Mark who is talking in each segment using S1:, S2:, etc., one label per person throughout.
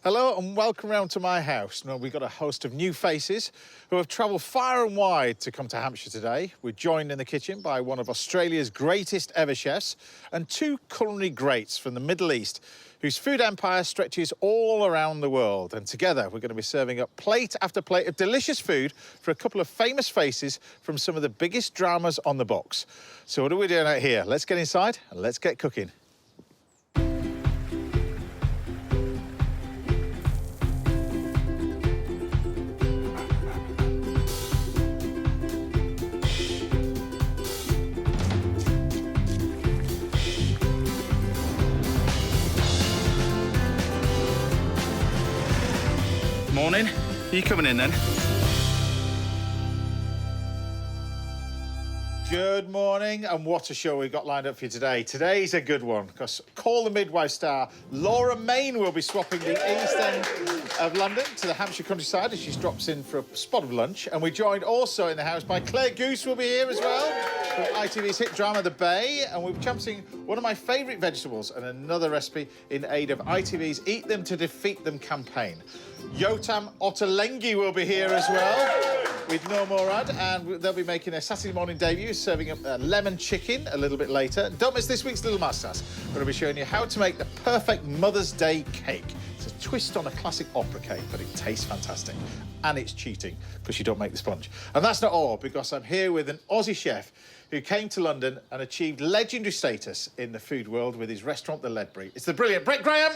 S1: Hello and welcome round to my house. Now, we've got a host of new faces who have travelled far and wide to come to Hampshire today. We're joined in the kitchen by one of Australia's greatest ever chefs and two culinary greats from the Middle East whose food empire stretches all around the world. And together we're going to be serving up plate after plate of delicious food for a couple of famous faces from some of the biggest dramas on the box. So what are we doing out here? Let's get inside and let's get cooking. Morning. Are you coming in then? Good morning, and what a show we've got lined up for you today. Today's a good one, because Call The Midwife star Laura Main will be swapping the east end of London to the Hampshire countryside as she drops in for a spot of lunch. And we're joined also in the house by Goose will be here as well, from ITV's hit drama The Bay, and we'll be championing one of my favourite vegetables and another recipe in aid of ITV's Eat Them to Defeat Them campaign. Yottam Ottolenghi will be here as well, with Noor Murad, and they'll be making a Saturday morning debut, serving up lemon chicken a little bit later. Don't miss this week's Little Masters. We're going to be showing you how to make the perfect Mother's Day cake. It's a twist on a classic opera cake, but it tastes fantastic. And it's cheating, because you don't make the sponge. And that's not all, because I'm here with an Aussie chef who came to London and achieved legendary status in the food world with his restaurant, The Ledbury. It's the brilliant Brett Graham!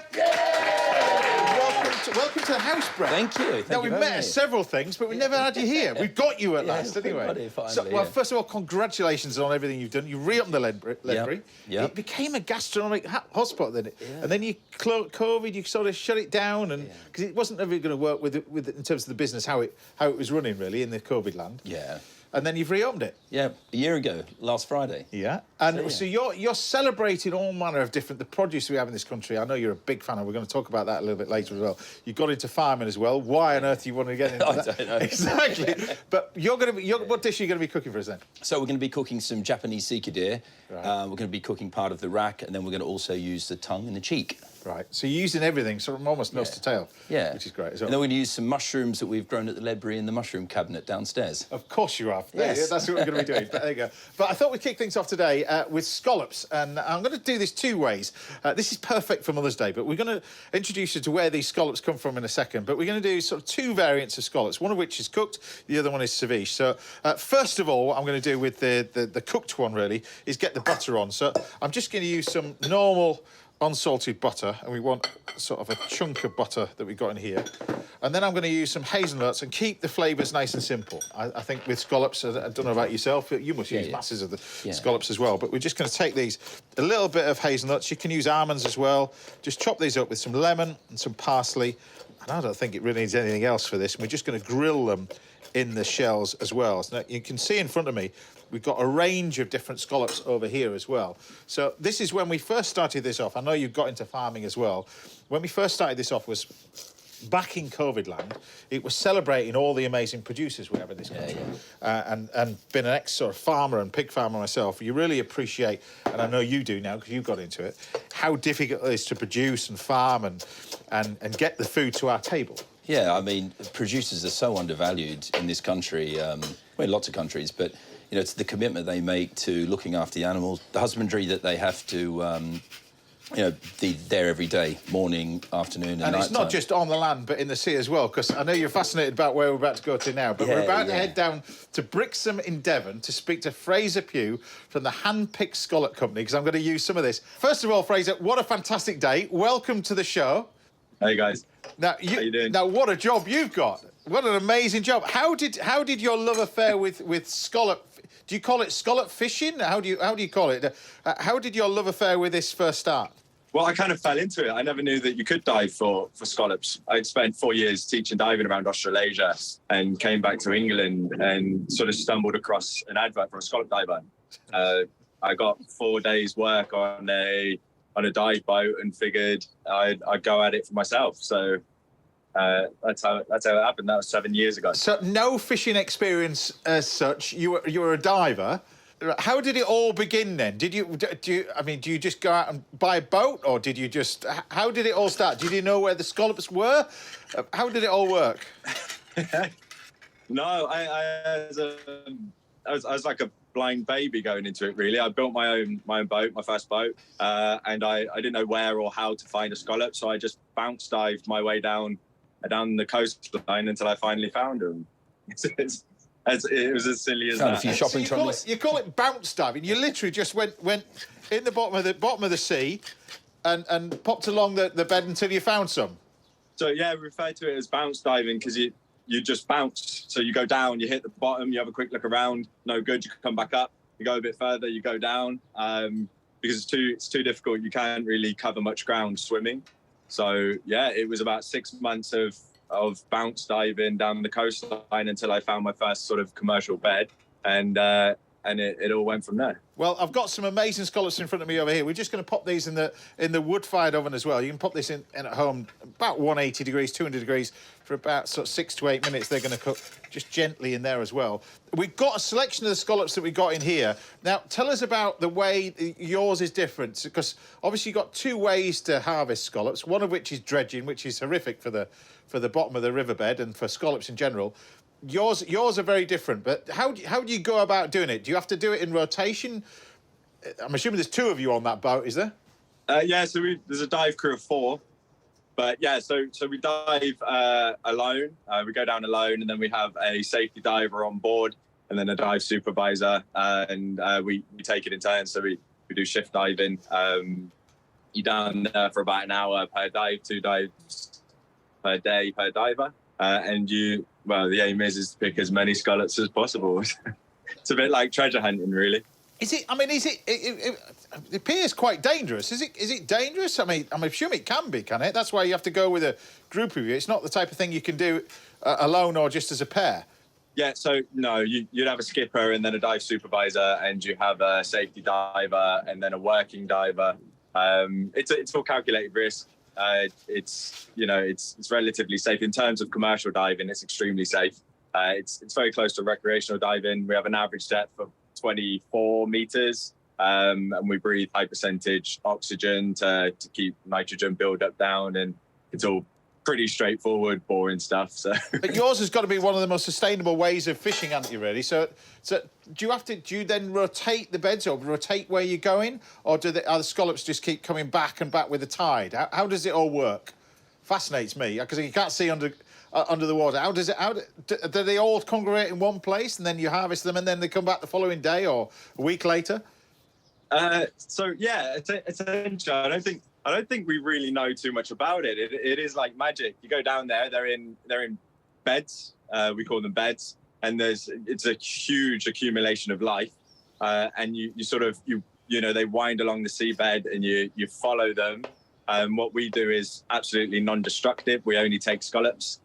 S1: Welcome to the house, Brett.
S2: Thank you.
S1: Now, we've met at several things, but we never had you here. We've got you at last, anyway. Well, first of all, congratulations on everything you've done. You reopened the Ledbury.
S2: Yep.
S1: It became a gastronomic hotspot, then. Yeah. And then you COVID, you sort of shut it down, and because it wasn't ever going to work with in terms of the business how it was running really in the COVID land.
S2: Yeah.
S1: And then you've reopened it.
S2: Yeah, a year ago, last Friday.
S1: Yeah. And so you're celebrating all manner of the produce we have in this country. I know you're a big fan, and we're going to talk about that a little bit later as well. You got into farming as well. Why on earth do you want to get into that?
S2: I don't know.
S1: Exactly. But what dish are you going to be cooking for us then?
S2: So we're going to be cooking some Japanese sikadir.
S1: Right.
S2: We're going to be cooking part of the rack, and then we're going to also use the tongue and the cheek.
S1: Right. So you're using everything, sort of almost nose to tail.
S2: Yeah.
S1: Which is great as well.
S2: And then we're going to use some mushrooms that we've grown at the Ledbury in the mushroom cabinet downstairs.
S1: Of course you have.
S2: Yes.
S1: That's what we're going to be doing. But there you go. But I thought we'd kick things off today with scallops. And I'm going to do this two ways. This is perfect for Mother's Day, but we're going to introduce you to where these scallops come from in a second. But we're going to do sort of two variants of scallops, one of which is cooked, the other one is ceviche. So first of all, what I'm going to do with the cooked one, really, is get the butter on. So I'm just going to use some normal unsalted butter, and we want sort of a chunk of butter that we've got in here. And then I'm going to use some hazelnuts and keep the flavours nice and simple. I think with scallops, I don't know about yourself, you must use masses of the scallops as well, but we're just going to take these, a little bit of hazelnuts, you can use almonds as well, just chop these up with some lemon and some parsley, and I don't think it really needs anything else for this, and we're just going to grill them in the shells as well. So now you can see in front of me, we've got a range of different scallops over here as well. So this is when we first started this off. I know you've got into farming as well. When we first started this off was back in COVID land. It was celebrating all the amazing producers we have in this country. And being an ex-sort of farmer and pig farmer myself, you really appreciate, and I know you do now because you got into it, how difficult it is to produce and farm and get the food to our table.
S2: Yeah, I mean, producers are so undervalued in this country, well, lots of countries, but you know, it's the commitment they make to looking after the animals, the husbandry that they have to, you know, be there every day, morning, afternoon, and night.
S1: And it's not just on the land, but in the sea as well, because I know you're fascinated about where we're about to go to now, but we're about to head down to Brixham in Devon to speak to Fraser Pugh from the Hand-Picked Scallop Company, because I'm going to use some of this. First of all, Fraser, what a fantastic day. Welcome to the show.
S3: Hey, guys.
S1: Now,
S3: how you doing?
S1: Now, what a job you've got. What an amazing job. How did your love affair with scallop, do you call it scallop fishing? How do you call it? How did your love affair with this first start?
S3: Well, I kind of fell into it. I never knew that you could dive for scallops. I'd spent 4 years teaching diving around Australasia and came back to England and sort of stumbled across an advert for a scallop diver. I got 4 days work on a dive boat and figured I'd go at it for myself. So that's how it happened. That was 7 years ago.
S1: So no fishing experience as such. You were a diver, How did it all begin then? Do you just go out and buy a boat, or did you just? How did it all start? Did you know where the scallops were? How did it all work?
S3: No, I was like a blind baby going into it. Really, I built my own boat, my first boat, and I didn't know where or how to find a scallop, so I just bounce dived my way down the coastline until I finally found them. It was as silly as
S2: Found
S3: that.
S2: a few shopping trolleys.
S1: You call it bounce diving. You literally just went in the bottom of the sea, and popped along the bed until you found some.
S3: So yeah, we refer to it as bounce diving because you just bounce. So you go down, you hit the bottom, you have a quick look around, no good, you come back up, you go a bit further, you go down, because it's too difficult. You can't really cover much ground swimming. So yeah, it was about 6 months of bounce diving down the coastline until I found my first sort of commercial bed, and it all went from there.
S1: Well, I've got some amazing scallops in front of me over here. We're just going to pop these in the wood-fired oven as well. You can pop this in at home about 180 degrees, 200 degrees for about sort of 6 to 8 minutes. They're going to cook just gently in there as well. We've got a selection of the scallops that we got in here. Now, tell us about the way yours is different, because obviously you've got two ways to harvest scallops, one of which is dredging, which is horrific for the bottom of the riverbed and for scallops in general. Yours are very different, but how do you go about doing it? Do you have to do it in rotation? I'm assuming there's two of you on that boat, is there?
S3: Yeah, so there's a dive crew of 4. But yeah, so we dive alone. We go down alone, and then we have a safety diver on board, and then a dive supervisor, and we take it in turns. So we do shift diving. You're down there for about an hour per dive, 2 dives per day per diver. And the aim is to pick as many scallops as possible. It's a bit like treasure hunting, really.
S1: Is it? I mean, it appears quite dangerous. Is it dangerous? I mean, I'm assuming it can be, can it? That's why you have to go with a group of you. It's not the type of thing you can do alone or just as a pair.
S3: Yeah, so no, you'd have a skipper and then a dive supervisor, and you have a safety diver and then a working diver. It's all calculated risk. It's relatively safe in terms of commercial diving. It's extremely safe. It's very close to recreational diving. We have an average depth of 24 meters, and we breathe high percentage oxygen to keep nitrogen buildup down, and it's all pretty straightforward, boring stuff. So,
S1: but yours has got to be one of the most sustainable ways of fishing, hasn't you? Really. So do you then rotate the beds or rotate where you're going, or are the scallops just keep coming back and back with the tide? How does it all work? Fascinates me because you can't see under the water. Do they all congregate in one place and then you harvest them and then they come back the following day or a week later?
S3: So yeah, essentially, I don't think we really know too much about it. It is like magic. You go down there, they're in beds. We call them beds, and it's a huge accumulation of life. And you they wind along the seabed, and you follow them. What we do is absolutely non-destructive. We only take scallops.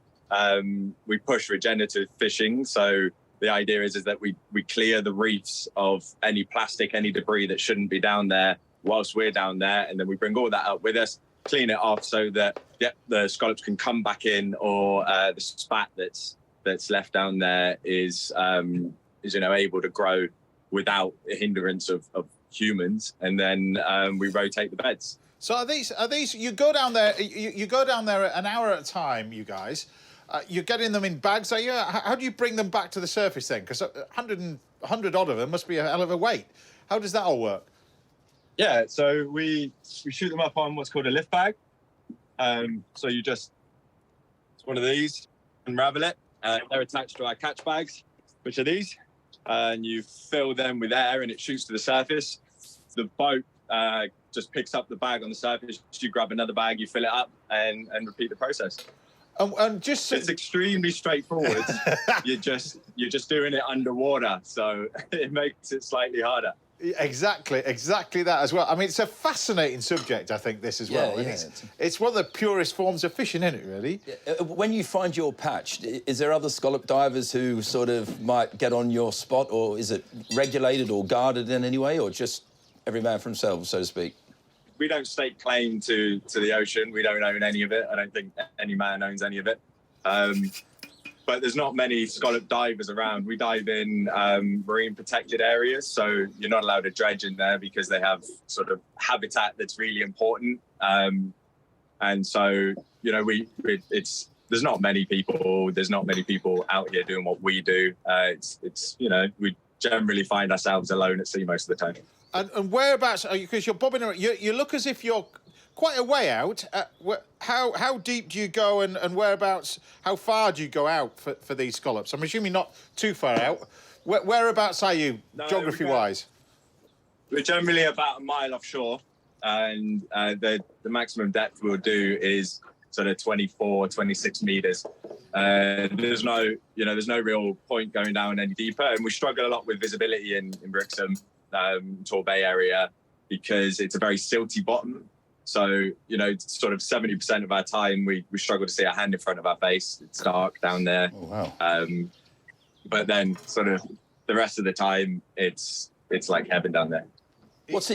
S3: We push regenerative fishing. So the idea is that we clear the reefs of any plastic, any debris that shouldn't be down there whilst we're down there, and then we bring all that up with us, clean it off so that the scallops can come back in, or the spat that's left down there is able to grow without a hindrance of humans, and then we rotate the beds.
S1: So are these you go down there you go down there an hour at a time, you guys? You're getting them in bags, are you? How do you bring them back to the surface then? Because 100 odd of them must be a hell of a weight. How does that all work?
S3: Yeah, so we shoot them up on what's called a lift bag. So it's one of these, unravel it. They're attached to our catch bags, which are these. And you fill them with air and it shoots to the surface. The boat just picks up the bag on the surface. You grab another bag, you fill it up, and repeat the process.
S1: And just
S3: it's extremely straightforward. You're just doing it underwater, so it makes it slightly harder.
S1: Exactly that as well. I mean, it's a fascinating subject, I think, this as well.
S2: Yeah.
S1: It's one of the purest forms of fishing, isn't it, really?
S2: When you find your patch, is there other scallop divers who sort of might get on your spot, or is it regulated or guarded in any way, or just every man for himself, so to speak?
S3: We don't stake claim to the ocean. We don't own any of it. I don't think any man owns any of it. but there's not many scallop divers around. We dive in marine protected areas, so you're not allowed to dredge in there because they have sort of habitat that's really important. And so, you know, there's not many people. There's not many people out here doing what we do. It's you know, we generally find ourselves alone at sea most of the time.
S1: And whereabouts are you? Because you're bobbing around. You look as if you're quite a way out. How deep do you go, and whereabouts? How far do you go out for these scallops? I'm assuming not too far out. Whereabouts are you, geography-wise?
S3: We're generally about a mile offshore, and the maximum depth we'll do is sort of 24, 26 meters. There's no real point going down any deeper, and we struggle a lot with visibility in Brixham, Tor Bay area, because it's a very silty bottom. So, you know, sort of 70% of our time we struggle to see a hand in front of our face. It's dark down there.
S2: Oh, wow.
S3: But then sort of the rest of the time it's like heaven down there.
S2: What's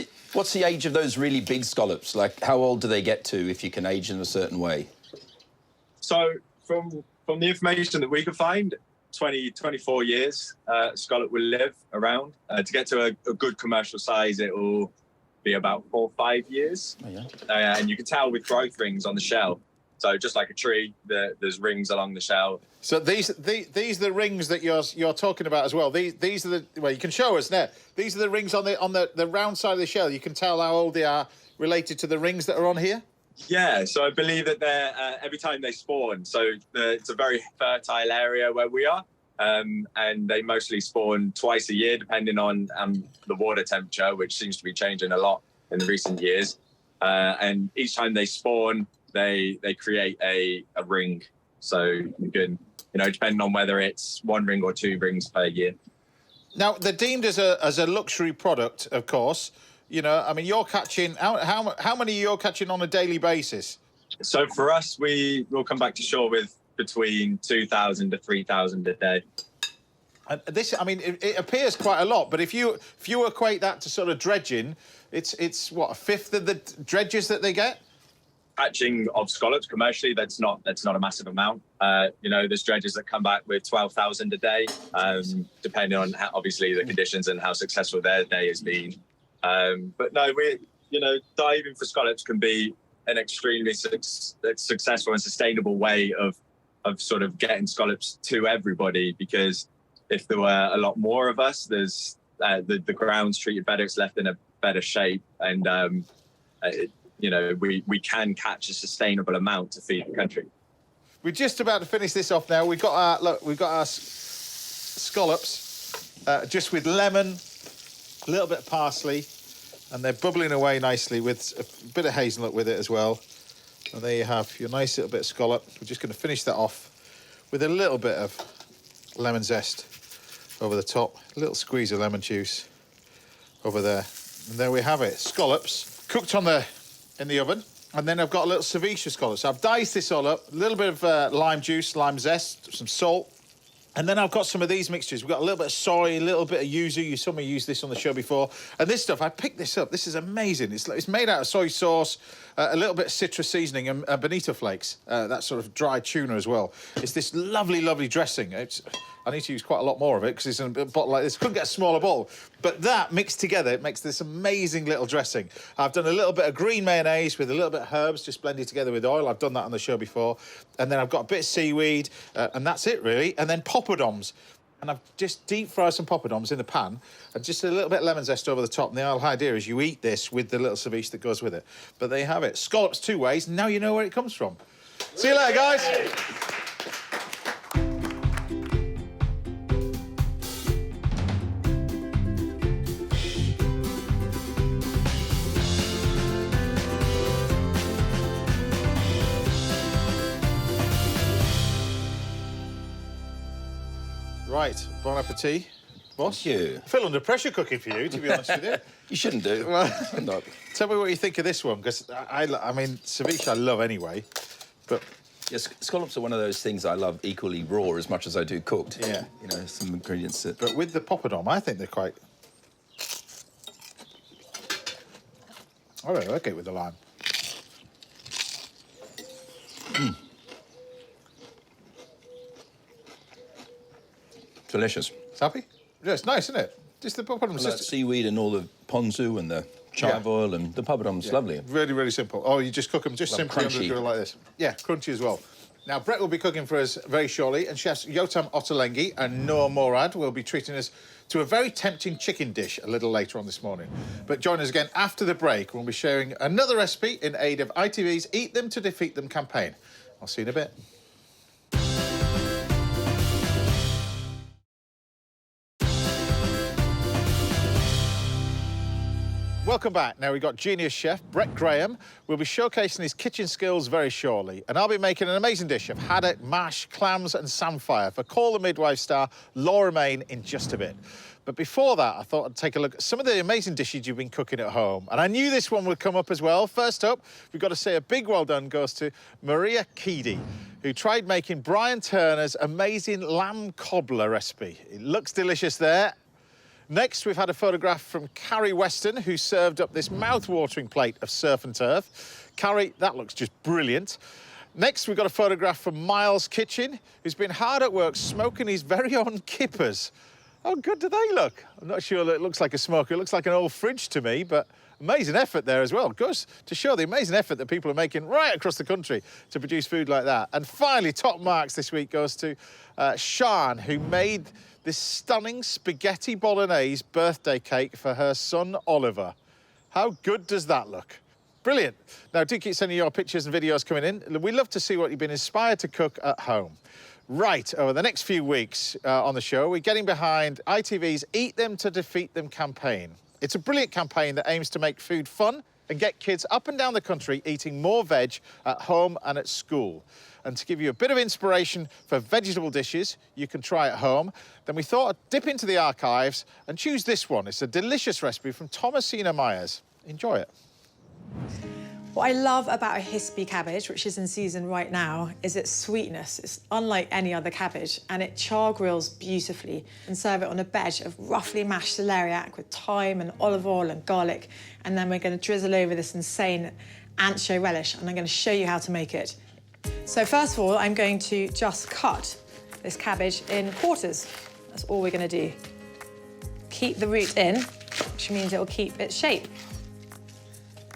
S2: the age of those really big scallops? Like, how old do they get to if you can age in a certain way?
S3: So from the information that we could find, 24 years scallop will live around. To get to a good commercial size, it will be about 4 or 5 years.
S2: Oh, yeah.
S3: And you can tell with growth rings on the shell. So just like a tree, there's rings along the shell.
S1: So these are the rings that you're talking about as well. These are the, well, you can show us now. These are the rings on the round side of the shell. You can tell how old they are related to the rings that are on here.
S3: Yeah, so I believe that they're every time they spawn. So it's a very fertile area where we are. And they mostly spawn twice a year, depending on the water temperature, which seems to be changing a lot in the recent years. And each time they spawn, they create a ring. So you can, you know, depending on whether it's 1 ring or 2 rings per year.
S1: Now, they're deemed as a luxury product, of course. You know, I mean, you're catching, how many you're catching on a daily basis?
S3: So for us, we will come back to shore with between 2,000 to 3,000 a day.
S1: And this, I mean, it appears quite a lot, but if you equate that to sort of dredging, it's what, 1/5 of the dredges that they get?
S3: Catching of scallops commercially, that's not a massive amount. You know, there's dredges that come back with 12,000 a day, depending on obviously the conditions and how successful their day has been. But no, diving for scallops can be an extremely successful and sustainable way of sort of getting scallops to everybody, because if there were a lot more of us, there's the ground's treated better, it's left in a better shape, and we can catch a sustainable amount to feed the country.
S1: We're just about to finish this off now. We've got our scallops just with lemon, a little bit of parsley, and they're bubbling away nicely with a bit of hazelnut with it as well. And there you have your nice little bit of scallop. We're just going to finish that off with a little bit of lemon zest over the top, a little squeeze of lemon juice over there. And there we have it, scallops cooked in the oven. And then I've got a little ceviche of scallops. So I've diced this all up, a little bit of lime juice, lime zest, some salt. And then I've got some of these mixtures. We've got a little bit of soy, a little bit of yuzu. You saw me use this on the show before. And this stuff, I picked this up. This is amazing. It's made out of soy sauce, a little bit of citrus seasoning, and bonito flakes, that sort of dried tuna as well. It's this lovely, lovely dressing. I need to use quite a lot more of it because it's in a bottle like this. Couldn't get a smaller bottle. But that mixed together, it makes this amazing little dressing. I've done a little bit of green mayonnaise with a little bit of herbs, just blended together with oil. I've done that on the show before. And then I've got a bit of seaweed, and that's it, really. And then poppadoms. And I've just deep fried some poppadoms in the pan, and just a little bit of lemon zest over the top. And the whole idea is you eat this with the little ceviche that goes with it. But there you have it. Scallops 2 ways. Now you know where it comes from. See you later, guys. Right, bon appetit, boss.
S2: Thank you.
S1: I feel under pressure cooking for you, to be honest with you.
S2: You shouldn't do.
S1: Well,
S2: Not.
S1: tell me what you think of this one, because I mean, ceviche I love anyway, but...
S2: Yes, scallops are one of those things I love equally raw as much as I do cooked.
S1: Yeah.
S2: You know, some ingredients that...
S1: But with the poppadom, I think they're quite... I really like it with the lime.
S2: delicious.
S1: Happy? Yeah, it's nice, isn't it? Just the poppadom's
S2: And that seaweed and all the ponzu and the chive oil and the poppadom's lovely.
S1: Really, really simple. Oh, you just cook them just simply under the
S2: crunchy.
S1: grill like this. Yeah, crunchy as well. Now, Brett will be cooking for us very shortly, and chefs Yottam Ottolenghi and Noor Murad will be treating us to a very tempting chicken dish a little later on this morning. But join us again after the break. We'll be sharing another recipe in aid of ITV's Eat Them to Defeat Them campaign. I'll see you in a bit. Welcome back. Now, we've got genius chef Brett Graham. We'll be showcasing his kitchen skills very shortly, and I'll be making an amazing dish of haddock, mash, clams and samphire for Call The Midwife star Laura Main in just a bit. But before that, I thought I'd take a look at some of the amazing dishes you've been cooking at home, and I knew this one would come up as well. First up, we've got to say a big well done goes to Maria Keedy, who tried making Brian Turner's amazing lamb cobbler recipe. It looks delicious there. Next, we've had a photograph from Carrie Weston, who served up this mouth-watering plate of surf and turf. Carrie, that looks just brilliant. Next, we've got a photograph from Miles Kitchen, who's been hard at work smoking his very own kippers. How good do they look? I'm not sure that it looks like a smoker. It looks like an old fridge to me, but amazing effort there as well. Goes to show the amazing effort that people are making right across the country to produce food like that. And finally, top marks this week goes to Sian, who made this stunning spaghetti bolognese birthday cake for her son, Oliver. How good does that look? Brilliant. Now, do keep sending your pictures and videos coming in. We love to see what you've been inspired to cook at home. Right, over the next few weeks on the show, we're getting behind ITV's Eat Them to Defeat Them campaign. It's a brilliant campaign that aims to make food fun and get kids up and down the country eating more veg at home and at school. And to give you a bit of inspiration for vegetable dishes you can try at home, then we thought I'd dip into the archives and choose this one. It's a delicious recipe from Thomasina Myers. Enjoy it.
S4: What I love about a hispy cabbage, which is in season right now, is its sweetness. It's unlike any other cabbage, and it char grills beautifully. And serve it on a bed of roughly mashed celeriac with thyme and olive oil and garlic. And then we're going to drizzle over this insane ancho relish, and I'm going to show you how to make it. So first of all, I'm going to just cut this cabbage in quarters. That's all we're going to do. Keep the root in, which means it'll keep its shape.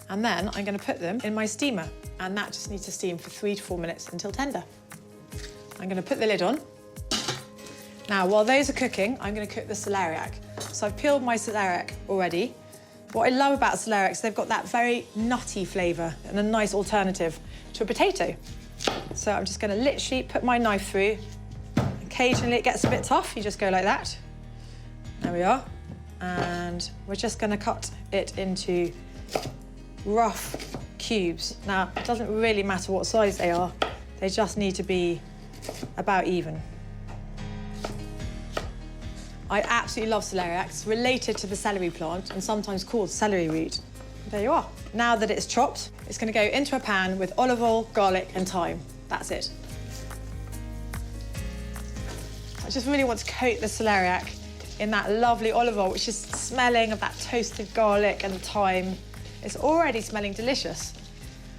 S4: And then I'm going to put them in my steamer, and that just needs to steam for 3 to 4 minutes until tender. I'm going to put the lid on. Now, while those are cooking, I'm going to cook the celeriac. So I've peeled my celeriac already. What I love about celeriac is they've got that very nutty flavour and a nice alternative to a potato. So I'm just going to literally put my knife through. Occasionally it gets a bit tough, you just go like that. There we are. And we're just going to cut it into rough cubes. Now, it doesn't really matter what size they are, they just need to be about even. I absolutely love celeriac. It's related to the celery plant and sometimes called celery root. There you are. Now that it's chopped, it's going to go into a pan with olive oil, garlic and thyme. That's it. I just really want to coat the celeriac in that lovely olive oil, which is smelling of that toasted garlic and thyme. It's already smelling delicious.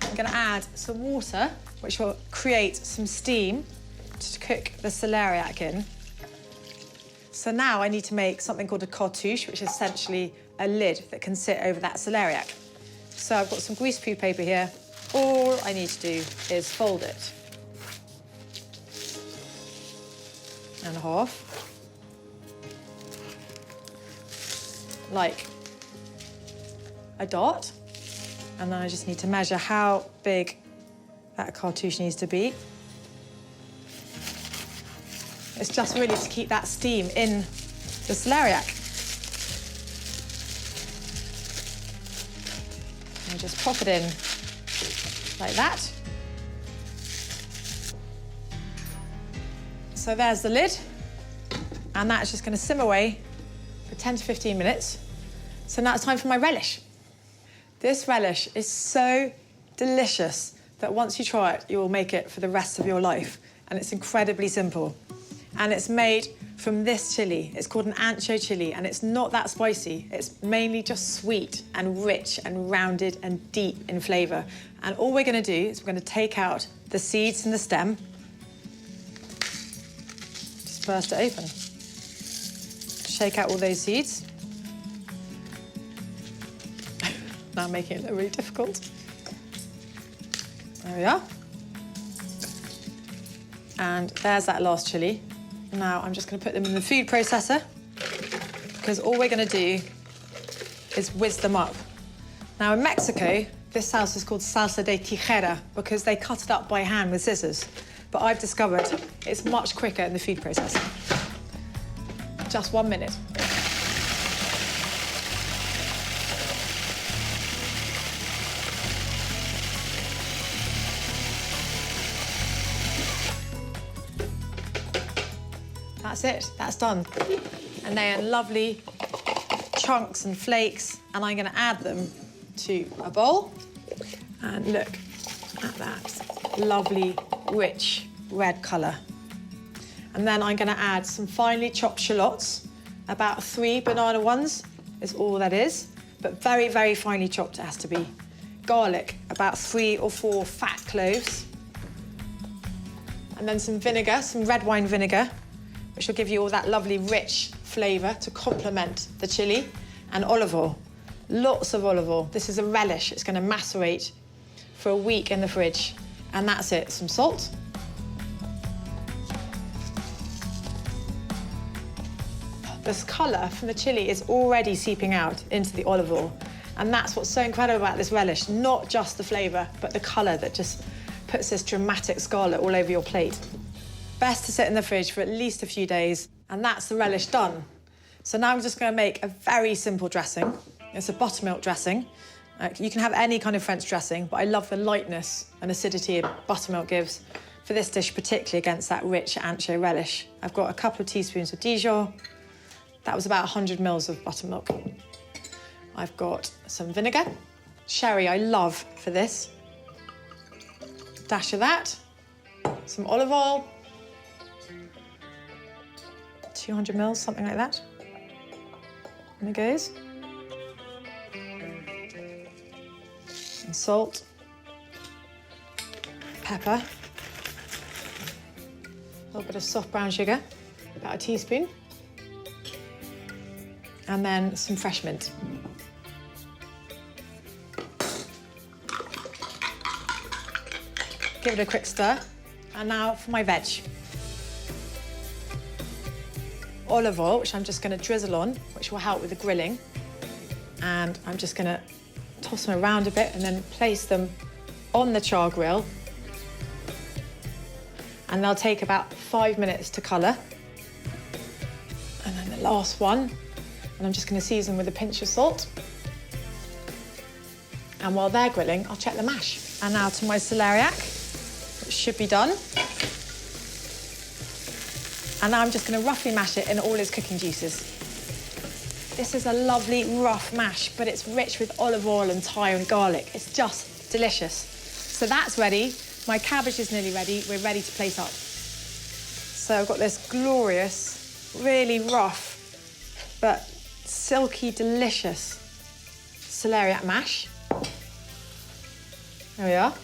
S4: I'm going to add some water, which will create some steam to cook the celeriac in. So now I need to make something called a cartouche, which is essentially a lid that can sit over that celeriac. So I've got some greaseproof paper here. All I need to do is fold it. And a half. Like a dot. And then I just need to measure how big that cartouche needs to be. It's just really to keep that steam in the celeriac. And just pop it in like that. So there's the lid. And that's just going to simmer away for 10 to 15 minutes. So now it's time for my relish. This relish is so delicious that once you try it, you will make it for the rest of your life. And it's incredibly simple. And it's made from this chili. It's called an ancho chili, and it's not that spicy. It's mainly just sweet and rich and rounded and deep in flavour. And all we're going to do is we're going to take out the seeds and the stem. Just burst it open. Shake out all those seeds. Now making it look really difficult. There we are. And there's that last chilli. Now I'm just going to put them in the food processor because all we're going to do is whiz them up. Now in Mexico, this sauce is called salsa de tijera because they cut it up by hand with scissors. But I've discovered it's much quicker in the food processor. Just 1 minute. That's it, that's done. And they are lovely chunks and flakes, and I'm gonna add them to a bowl. And look at that lovely, rich red colour. And then I'm gonna add some finely chopped shallots, about 3 banana ones is all that is, but very, very finely chopped it has to be. Garlic, about 3 or 4 fat cloves. And then some vinegar, some red wine vinegar, which will give you all that lovely rich flavour to complement the chilli, and olive oil. Lots of olive oil. This is a relish. It's going to macerate for a week in the fridge. And that's it. Some salt. This colour from the chilli is already seeping out into the olive oil. And that's what's so incredible about this relish. Not just the flavour, but the colour that just puts this dramatic scarlet all over your plate. Best to sit in the fridge for at least a few days, and that's the relish done. So now I'm just going to make a very simple dressing. It's a buttermilk dressing. You can have any kind of French dressing, but I love the lightness and acidity buttermilk gives for this dish, particularly against that rich ancho relish. I've got a couple of teaspoons of Dijon. That was about 100 mils of buttermilk. I've got some vinegar. Sherry I love for this. Dash of that. Some olive oil. 200 mils, something like that. And it goes. And salt. Pepper. A little bit of soft brown sugar, about a teaspoon. And then some fresh mint. Give it a quick stir. And now for my veg. Olive oil, which I'm just going to drizzle on, which will help with the grilling. And I'm just going to toss them around a bit and then place them on the char grill. And they'll take about 5 minutes to colour. And then the last one, and I'm just going to season with a pinch of salt. And while they're grilling, I'll check the mash. And now to my celeriac, which should be done. And now I'm just going to roughly mash it in all its cooking juices. This is a lovely rough mash, but it's rich with olive oil and thyme and garlic. It's just delicious. So that's ready. My cabbage is nearly ready. We're ready to plate up. So I've got this glorious, really rough, but silky, delicious celeriac mash. There we are.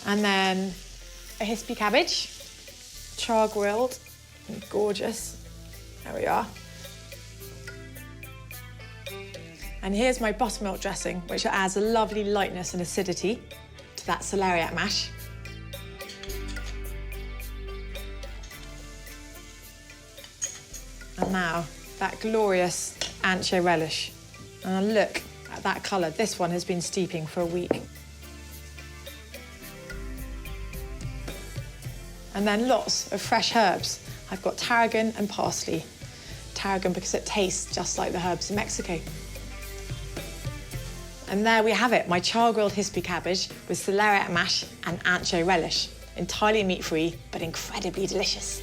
S4: And then a hispy cabbage, char grilled. Gorgeous. There we are. And here's my buttermilk dressing, which adds a lovely lightness and acidity to that celeriac mash. And now that glorious ancho relish. And look at that colour. This one has been steeping for a week. And then lots of fresh herbs. I've got tarragon and parsley. Tarragon because it tastes just like the herbs in Mexico. And there we have it, my char-grilled hispy cabbage with celeriac mash and ancho relish. Entirely meat-free, but incredibly delicious.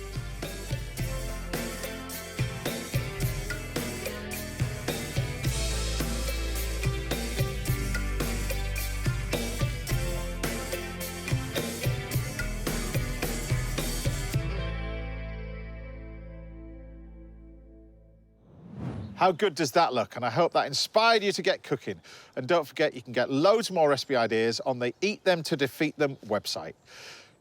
S1: How good does that look? And I hope that inspired you to get cooking. And don't forget, you can get loads more recipe ideas on the Eat Them to Defeat Them website.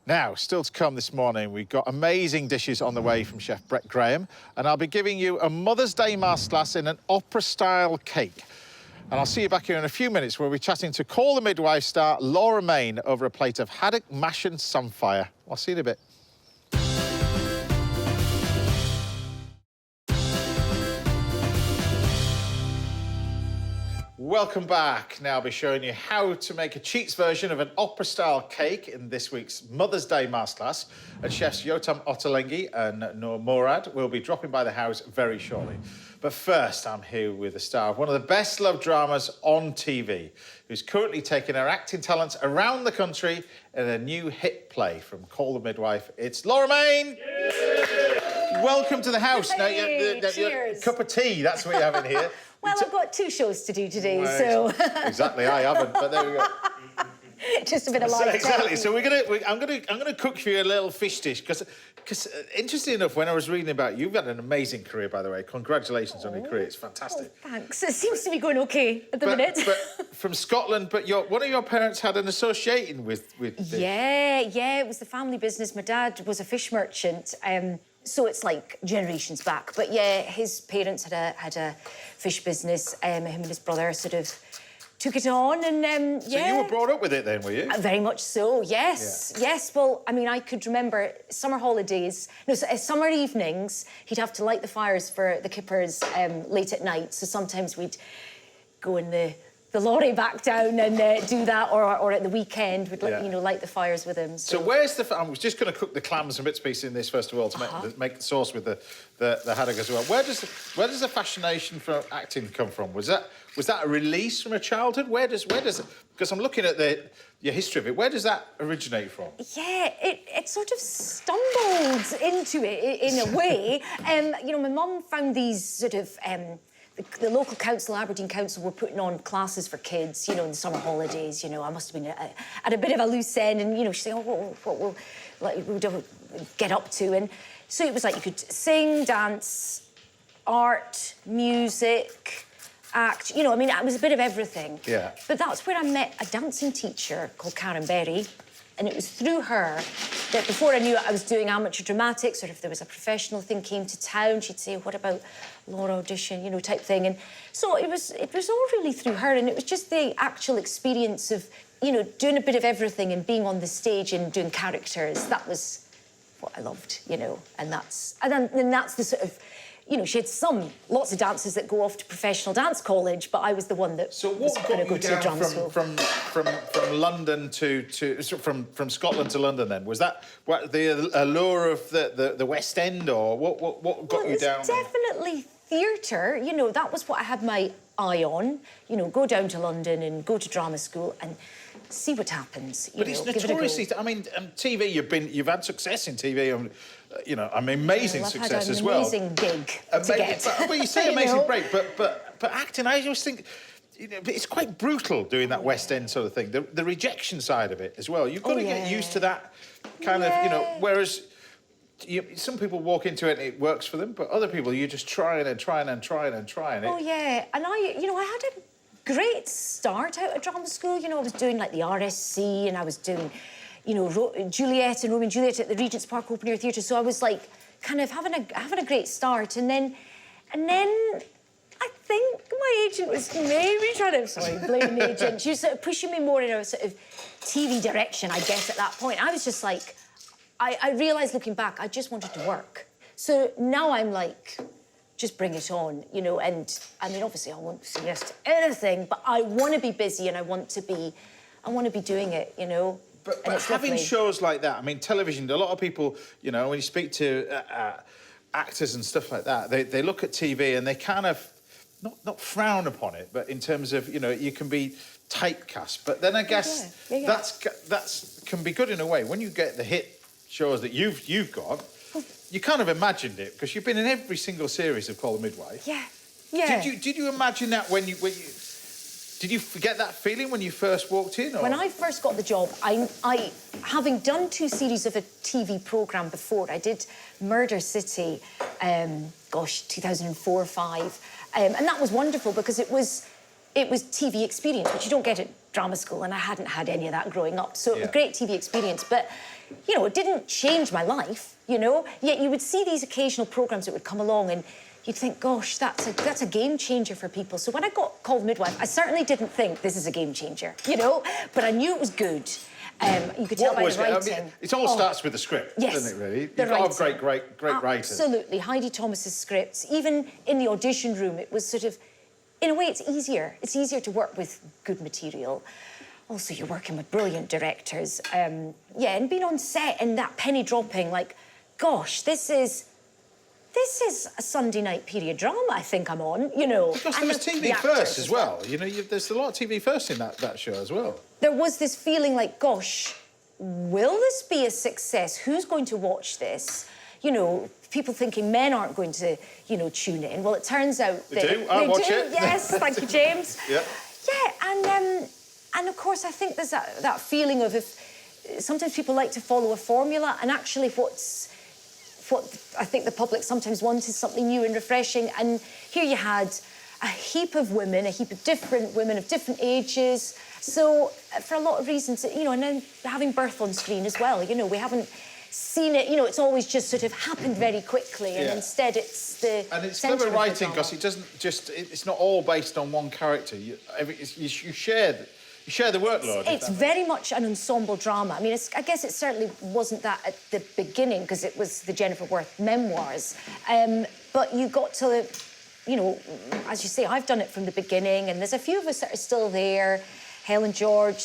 S1: Now, still to come this morning, we've got amazing dishes on the way from Chef Brett Graham, and I'll be giving you a Mother's Day masterclass in an opera-style cake. And I'll see you back here in a few minutes where we're chatting to Call the Midwife star Laura Main over a plate of haddock, mash and sunfire. I'll see you in a bit. Welcome back. Now I'll be showing you how to make a cheats version of an opera-style cake in this week's Mother's Day masterclass. And chefs Yottam Ottolenghi and Noor Murad will be dropping by the house very shortly. But first, I'm here with the star of one of the best-loved dramas on TV, who's currently taking her acting talents around the country in a new hit play from Call the Midwife. It's Laura Main! Welcome to the house.
S5: Hey,
S1: now,
S5: cheers.
S1: Cup of tea, that's what you have in here.
S5: Well, I've got 2 shows to do today,
S1: Well,
S5: so
S1: exactly, I haven't, but there we go.
S5: just a bit of light.
S1: Exactly. So I'm gonna cook for you a little fish dish because interesting enough, when I was reading about you, you've had an amazing career, by the way. Congratulations on your career. It's fantastic.
S5: Oh, thanks. It seems to be going okay at the minute.
S1: But from Scotland, but one of your parents had an association with this.
S5: Yeah, it was the family business. My dad was a fish merchant. So it's like generations back. But yeah, his parents had a fish business. Him and his brother sort of took it on, and
S1: So you were brought up with it then, were you?
S5: Very much so, yes.
S1: Yeah.
S5: Yes, well, I mean, I could remember summer summer evenings, he'd have to light the fires for the kippers late at night. So sometimes we'd go in the lorry back down and do that, or at the weekend we'd light the fires with him.
S1: So where's the? I was just going to cook the clams and bits piece in this first of all to make the sauce with the haddock as well. Where does the fascination for acting come from? Was that a release from a childhood? Where does because I'm looking at your history of it. Where does that originate from?
S5: Yeah, it sort of stumbled into it in a way. My mum found these sort of. The local council, Aberdeen Council, were putting on classes for kids, in the summer holidays. I must have been at a bit of a loose end, and she'd say, "Oh, what we'll get up to?" And so it was like you could sing, dance, art, music, act. It was a bit of everything.
S1: Yeah.
S5: But that's where I met a dancing teacher called Karen Berry. And it was through her that before I knew it, I was doing amateur dramatics, or if there was a professional thing came to town, she'd say, "What about Laura audition?" type thing. And so it was all really through her, and it was just the actual experience of, doing a bit of everything and being on the stage and doing characters. That was what I loved, and that's the sort of. She had lots of dancers that go off to professional dance college, but I was the one that
S1: So
S5: was
S1: what
S5: going to
S1: got
S5: go
S1: you
S5: to
S1: down
S5: drama school.
S1: from London from Scotland to London then? Was that the allure of the West End, or what got you down?
S5: It was definitely theatre. That was what I had my eye on. Go down to London and go to drama school and see what happens.
S1: But it's
S5: give it a go.
S1: notoriously. I mean, TV. You've had success in TV. Amazing success as well.
S5: Amazing gig to get.
S1: But you say amazing break, but acting, I always think. It's quite brutal doing that West End sort of thing. The rejection side of it as well. You've got to get used to that kind of. Whereas. Some people walk into it and it works for them, but other people, you're just trying and trying and trying and trying.
S5: Oh, yeah. And I had a great start out of drama school. I was doing, like, the RSC, and I was doing, Juliet and Romeo and Juliet at the Regent's Park Open Air Theatre. So I was, like, kind of having a great start. And then I think my agent was maybe trying to, blame the agent. She was sort of pushing me more in a sort of TV direction, I guess, at that point. I was just like... I realised, looking back, I just wanted to work. So now I'm like, just bring it on, and I mean, obviously I want to say yes to anything, but I want to be busy and I want to be doing it,
S1: But having shows like that, I mean, television, a lot of people, when you speak to actors and stuff like that, they look at TV and they kind of, not frown upon it, but in terms of, you can be typecast. But then I guess that's can be good in a way. When you get the hit shows that you've got, you kind of imagined it because you've been in every single series of Call the Midwife.
S5: Yeah.
S1: Did you imagine that when you did you get that feeling when you first walked in? Or?
S5: When I first got the job, I having done 2 series of a TV programme before, I did Murder City, 2004-5, and that was wonderful because it was TV experience, which you don't get at drama school, and I hadn't had any of that growing up. So it was a great TV experience, but, you know, it didn't change my life, you know? Yet you would see these occasional programmes that would come along and you'd think, gosh, that's a game changer for people. So when I got Call The Midwife, I certainly didn't think this is a game changer, you know? But I knew it was good. You could tell by the writing.
S1: I mean, it all starts with the script, doesn't it, really? You've got to have great writers.
S5: Absolutely. Heidi Thomas's scripts, even in the audition room, it was sort of, in a way, it's easier. It's easier to work with good material. Also, you're working with brilliant directors. And being on set and that penny dropping, like, gosh, this is a Sunday night period drama I think I'm on, you know.
S1: Because there was TV first as well. You know, there's a lot of TV first in that show as well.
S5: There was this feeling like, gosh, will this be a success? Who's going to watch this? You know, people thinking men aren't going to, you know, tune in. Well, it turns out
S1: they do. I watch it.
S5: Yes, thank you, James.
S1: Yeah.
S5: Yeah, and of course, I think there's that feeling of if sometimes people like to follow a formula, and actually what I think the public sometimes wants is something new and refreshing. And here you had a heap of women, a heap of different women of different ages. So for a lot of reasons, you know, and then having birth on screen as well, you know, we haven't seen it, you know, it's always just sort of happened very quickly, and instead it's the
S1: And it's clever writing because it doesn't just, it's not all based on one character. You share the workload.
S5: It's very much an ensemble drama. I mean, I guess it certainly wasn't that at the beginning because it was the Jennifer Worth memoirs. But you got to, you know, as you say, I've done it from the beginning, and there's a few of us that are still there. Helen George,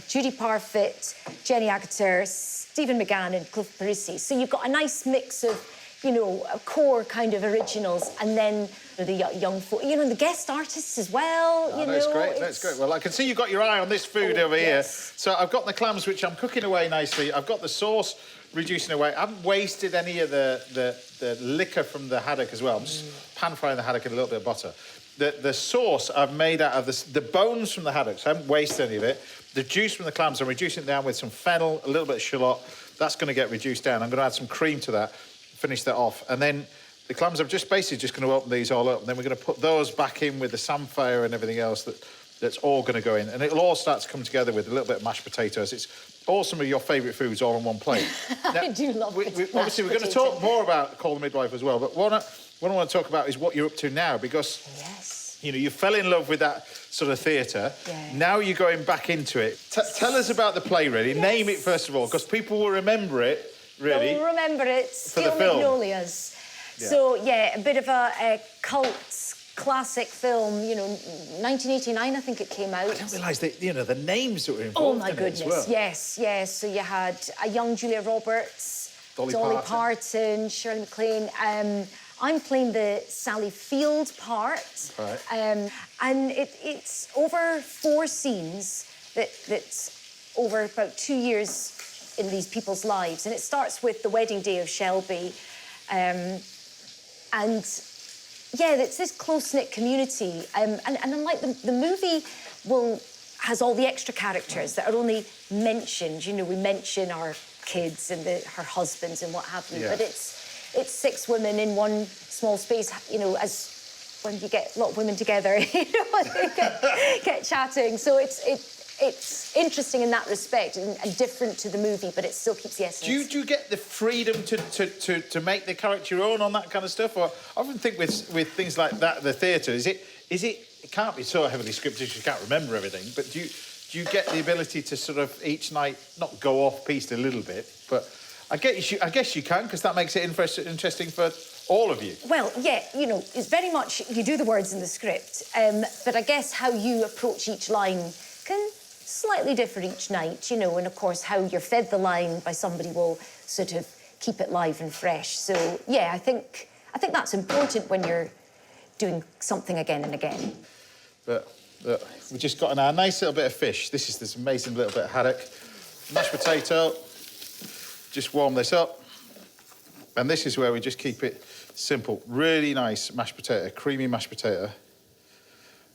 S5: Judy Parfitt, Jenny Agutter, Stephen McGann and Cliff Parisi. So you've got a nice mix of, you know, a core kind of originals, and then the young folk, you know, and the guest artists as well.
S1: Oh, that's great. That's great. Well, I can see you've got your eye on this food over here. So I've got the clams, which I'm cooking away nicely. I've got the sauce reducing away. I haven't wasted any of the liquor from the haddock as well. I'm just pan frying the haddock in a little bit of butter. The sauce I've made out of the bones from the haddock, so I haven't wasted any of it. The juice from the clams, I'm reducing it down with some fennel, a little bit of shallot. That's going to get reduced down. I'm going to add some cream to that, finish that off. And then the clams, I'm just basically just going to open these all up, and then we're going to put those back in with the samphire and everything else that's all going to go in. And it'll all start to come together with a little bit of mashed potatoes. It's all some of your favourite foods all on one plate. Now,
S5: I do love it.
S1: Obviously, we're going to talk more about Call The Midwife as well, but what I want to talk about is what you're up to now, because...
S5: Yes.
S1: You know, you fell in love with that sort of theatre.
S5: Yeah.
S1: Now you're going back into it. Tell us about the play, really. Yes. Name it, first of all, because people will remember it, really.
S5: They'll remember it. Steel Magnolias.
S1: Yeah.
S5: So, yeah, a bit of a cult classic film, you know, 1989, I think it came out.
S1: I didn't realise that, you know, the names that were involved.
S5: Oh, my
S1: in
S5: goodness.
S1: It as well.
S5: Yes. So you had a young Julia Roberts, Dolly Parton, Shirley MacLaine. I'm playing the Sally Field part.
S1: Right.
S5: And it's over 4 scenes that's over about 2 years in these people's lives. And it starts with the wedding day of Shelby. And, yeah, it's this close-knit community. And unlike the movie has all the extra characters that are only mentioned. You know, we mention our kids and her husbands and what have you. Yeah. But it's 6 women in one small space, you know, as when you get a lot of women together, you know, they get chatting. So it's interesting in that respect and different to the movie, but it still keeps the essence.
S1: Do you get the freedom to make the character your own on that kind of stuff? Or I often think with things like that, the theatre, it can't be so heavily scripted you can't remember everything, but do you get the ability to sort of each night not go off-piste a little bit, but I guess you can, because that makes it interesting for all of you.
S5: Well, yeah, you know, it's very much, you do the words in the script, but I guess how you approach each line can slightly differ each night, you know, and of course how you're fed the line by somebody will sort of keep it live and fresh. So, yeah, I think that's important when you're doing something again and again.
S1: But look, we just got a nice little bit of fish. This is this amazing little bit of haddock. Mashed potato. Just warm this up. And this is where we just keep it simple. Really nice mashed potato, creamy mashed potato.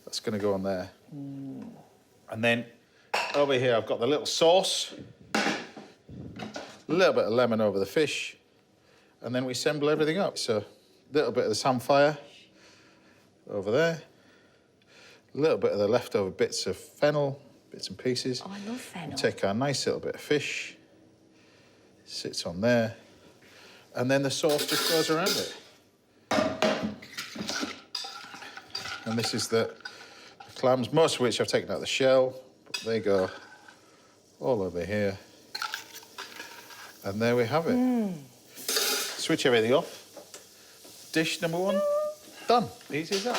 S1: That's going to go on there. And then over here, I've got the little sauce. A little bit of lemon over the fish. And then we assemble everything up. So a little bit of the samphire over there. A little bit of the leftover bits of fennel. bits and pieces.
S5: Oh, I love fennel.
S1: Take our nice little bit of fish, sits on there, and then the sauce just goes around it. And this is the clams, most of which I've taken out of the shell, but they go all over here. And there we have it. Switch everything off. Dish number one, done. Easy as that.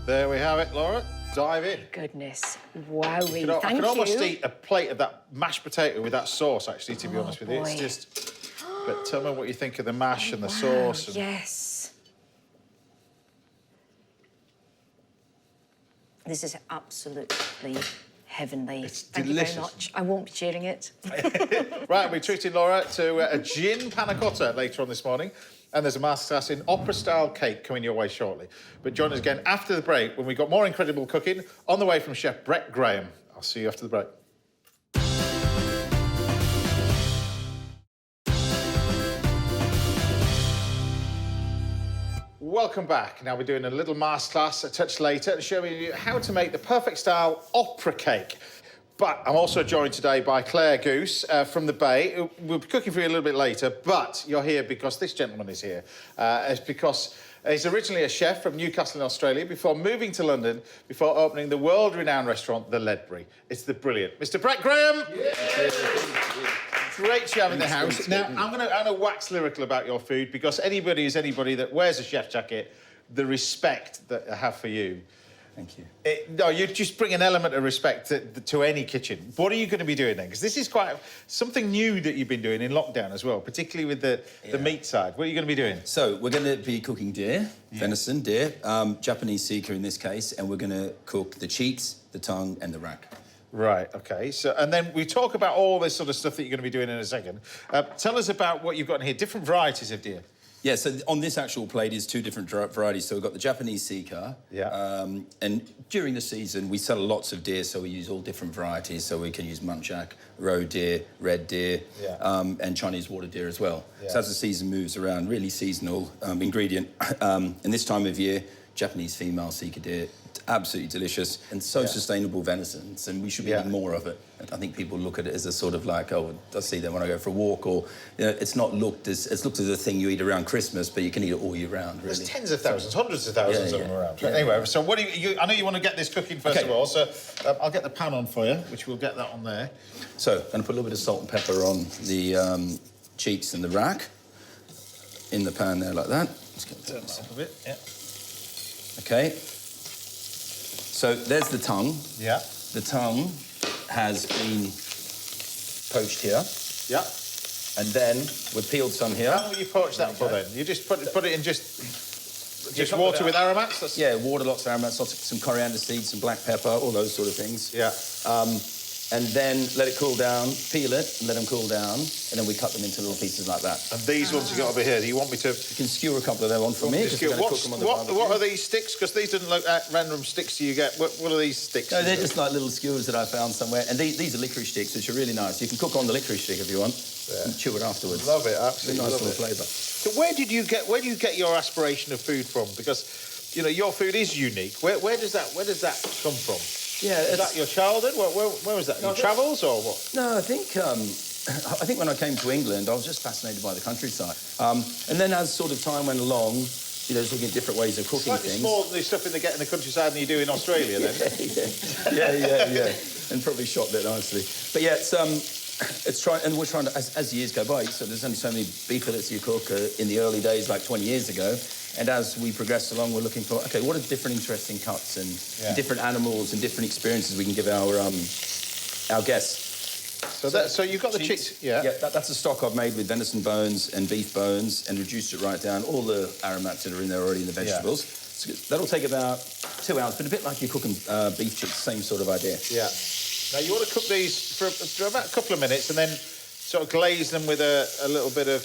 S1: There we have it, Laura. Dive in.
S5: Goodness, wowee,
S1: I
S5: thank
S1: could almost
S5: you.
S1: eat a plate of that mashed potato with that sauce, actually, to be honest with you. It's
S5: boy.
S1: just... But tell me what you think of the mash and the sauce. And...
S5: Yes. This is absolutely heavenly.
S1: It's
S5: Thank
S1: delicious.
S5: you very much. I won't be sharing it.
S1: Right, we're treating Laura to a gin panna cotta later on this morning. And there's a masterclass in opera-style cake coming your way shortly. But join us again after the break when we've got more incredible cooking on the way from Chef Brett Graham. I'll see you after the break. Welcome back. Now we're doing a little masterclass a touch later and showing you how to make the perfect style opera cake. But I'm also joined today by Claire Goose from the Bay. We'll be cooking for you a little bit later, but you're here because this gentleman is here. It's because he's originally a chef from Newcastle in Australia before moving to London, before opening the world-renowned restaurant, The Ledbury. It's the brilliant Mr. Brett Graham. Yeah. Great to have in the house. Now, I'm going to wax lyrical about your food because anybody is anybody that wears a chef jacket, the respect that I have for you.
S2: Thank you.
S1: No, you just bring an element of respect to any kitchen. What are you going to be doing then? Because this is quite something new that you've been doing in lockdown as well, particularly with the meat side. What are you going to be doing?
S2: So we're going to be cooking deer, venison, deer, Japanese sika in this case, and we're going to cook the cheeks, the tongue, and the rack.
S1: Right, OK. So, and then we talk about all this sort of stuff that you're going to be doing in a second. Tell us about what you've got in here, different varieties of deer.
S2: Yeah, so on this actual plate is two different varieties. So we've got the Japanese sika.
S1: Yeah.
S2: And during the season, we sell lots of deer, so we use all different varieties. So we can use muntjac, roe deer, red deer, and Chinese water deer as well.
S1: Yeah.
S2: So as the season moves around, really seasonal ingredient. And this time of year, Japanese female sika deer, absolutely delicious and so sustainable venison, and we should be eating more of it. I think people look at it as a sort of like, oh, I see them when I go for a walk, or it's not looked as a thing you eat around Christmas, but you can eat it all year round. Really,
S1: there's tens of thousands, hundreds of thousands of them around.
S2: Yeah.
S1: Anyway, so what do you? I know you want to get this cooking first of all, so I'll get the pan on for you, which we'll get that on there.
S2: So I'm going to put a little bit of salt and pepper on the cheeks and the rack in the pan there like that. Let's get
S1: Turn that up a bit. Yeah.
S2: Okay. So there's the tongue.
S1: Yeah.
S2: The tongue has been poached here.
S1: Yeah.
S2: And then we've peeled some here.
S1: How long will you poach that for then? You just put it in just water with aromats? That's...
S2: Yeah, water, lots of aromats, lots of some coriander seeds, some black pepper, all those sort of things.
S1: Yeah.
S2: And then let it cool down, peel it and let them cool down, and then we cut them into little pieces like that.
S1: And these ones you got over here, do you want me to...
S2: You can skewer a couple of them on for me, because we're going to cook them on the barbecue.
S1: What are these sticks? Because these didn't look like random sticks you get. What are these sticks?
S2: No, they're just like little skewers that I found somewhere. And these are licorice sticks, which are really nice. You can cook on the licorice stick if you want, and chew it afterwards.
S1: Love it, absolutely
S2: nice
S1: love
S2: little
S1: it.
S2: flavour.
S1: So where do you get your aspiration of food from? Because, you know, your food is unique. Where does that come from?
S2: Yeah,
S1: is that your childhood? Where was that? Your travels or what?
S2: No, I think when I came to England, I was just fascinated by the countryside. And then as sort of time went along, you know, just looking at different ways of cooking
S1: Slightly
S2: things.
S1: smaller than the stuff in the countryside than you do in Australia, then.
S2: yeah. And probably shot a bit nicely. But yeah, it's trying, and we're trying to, as years go by, so there's only so many beef fillets you cook in the early days, like 20 years ago. And as we progress along, we're looking for, OK, what are different interesting cuts and different animals and different experiences we can give our guests.
S1: So you've got the cheeks,
S2: Yeah, that's a stock I've made with venison bones and beef bones and reduced it right down. All the aromats that are in there already in the vegetables. So that'll take about 2 hours, but a bit like you're cooking beef chips, same sort of idea.
S1: Yeah. Now, you want to cook these for about a couple of minutes and then sort of glaze them with a little bit of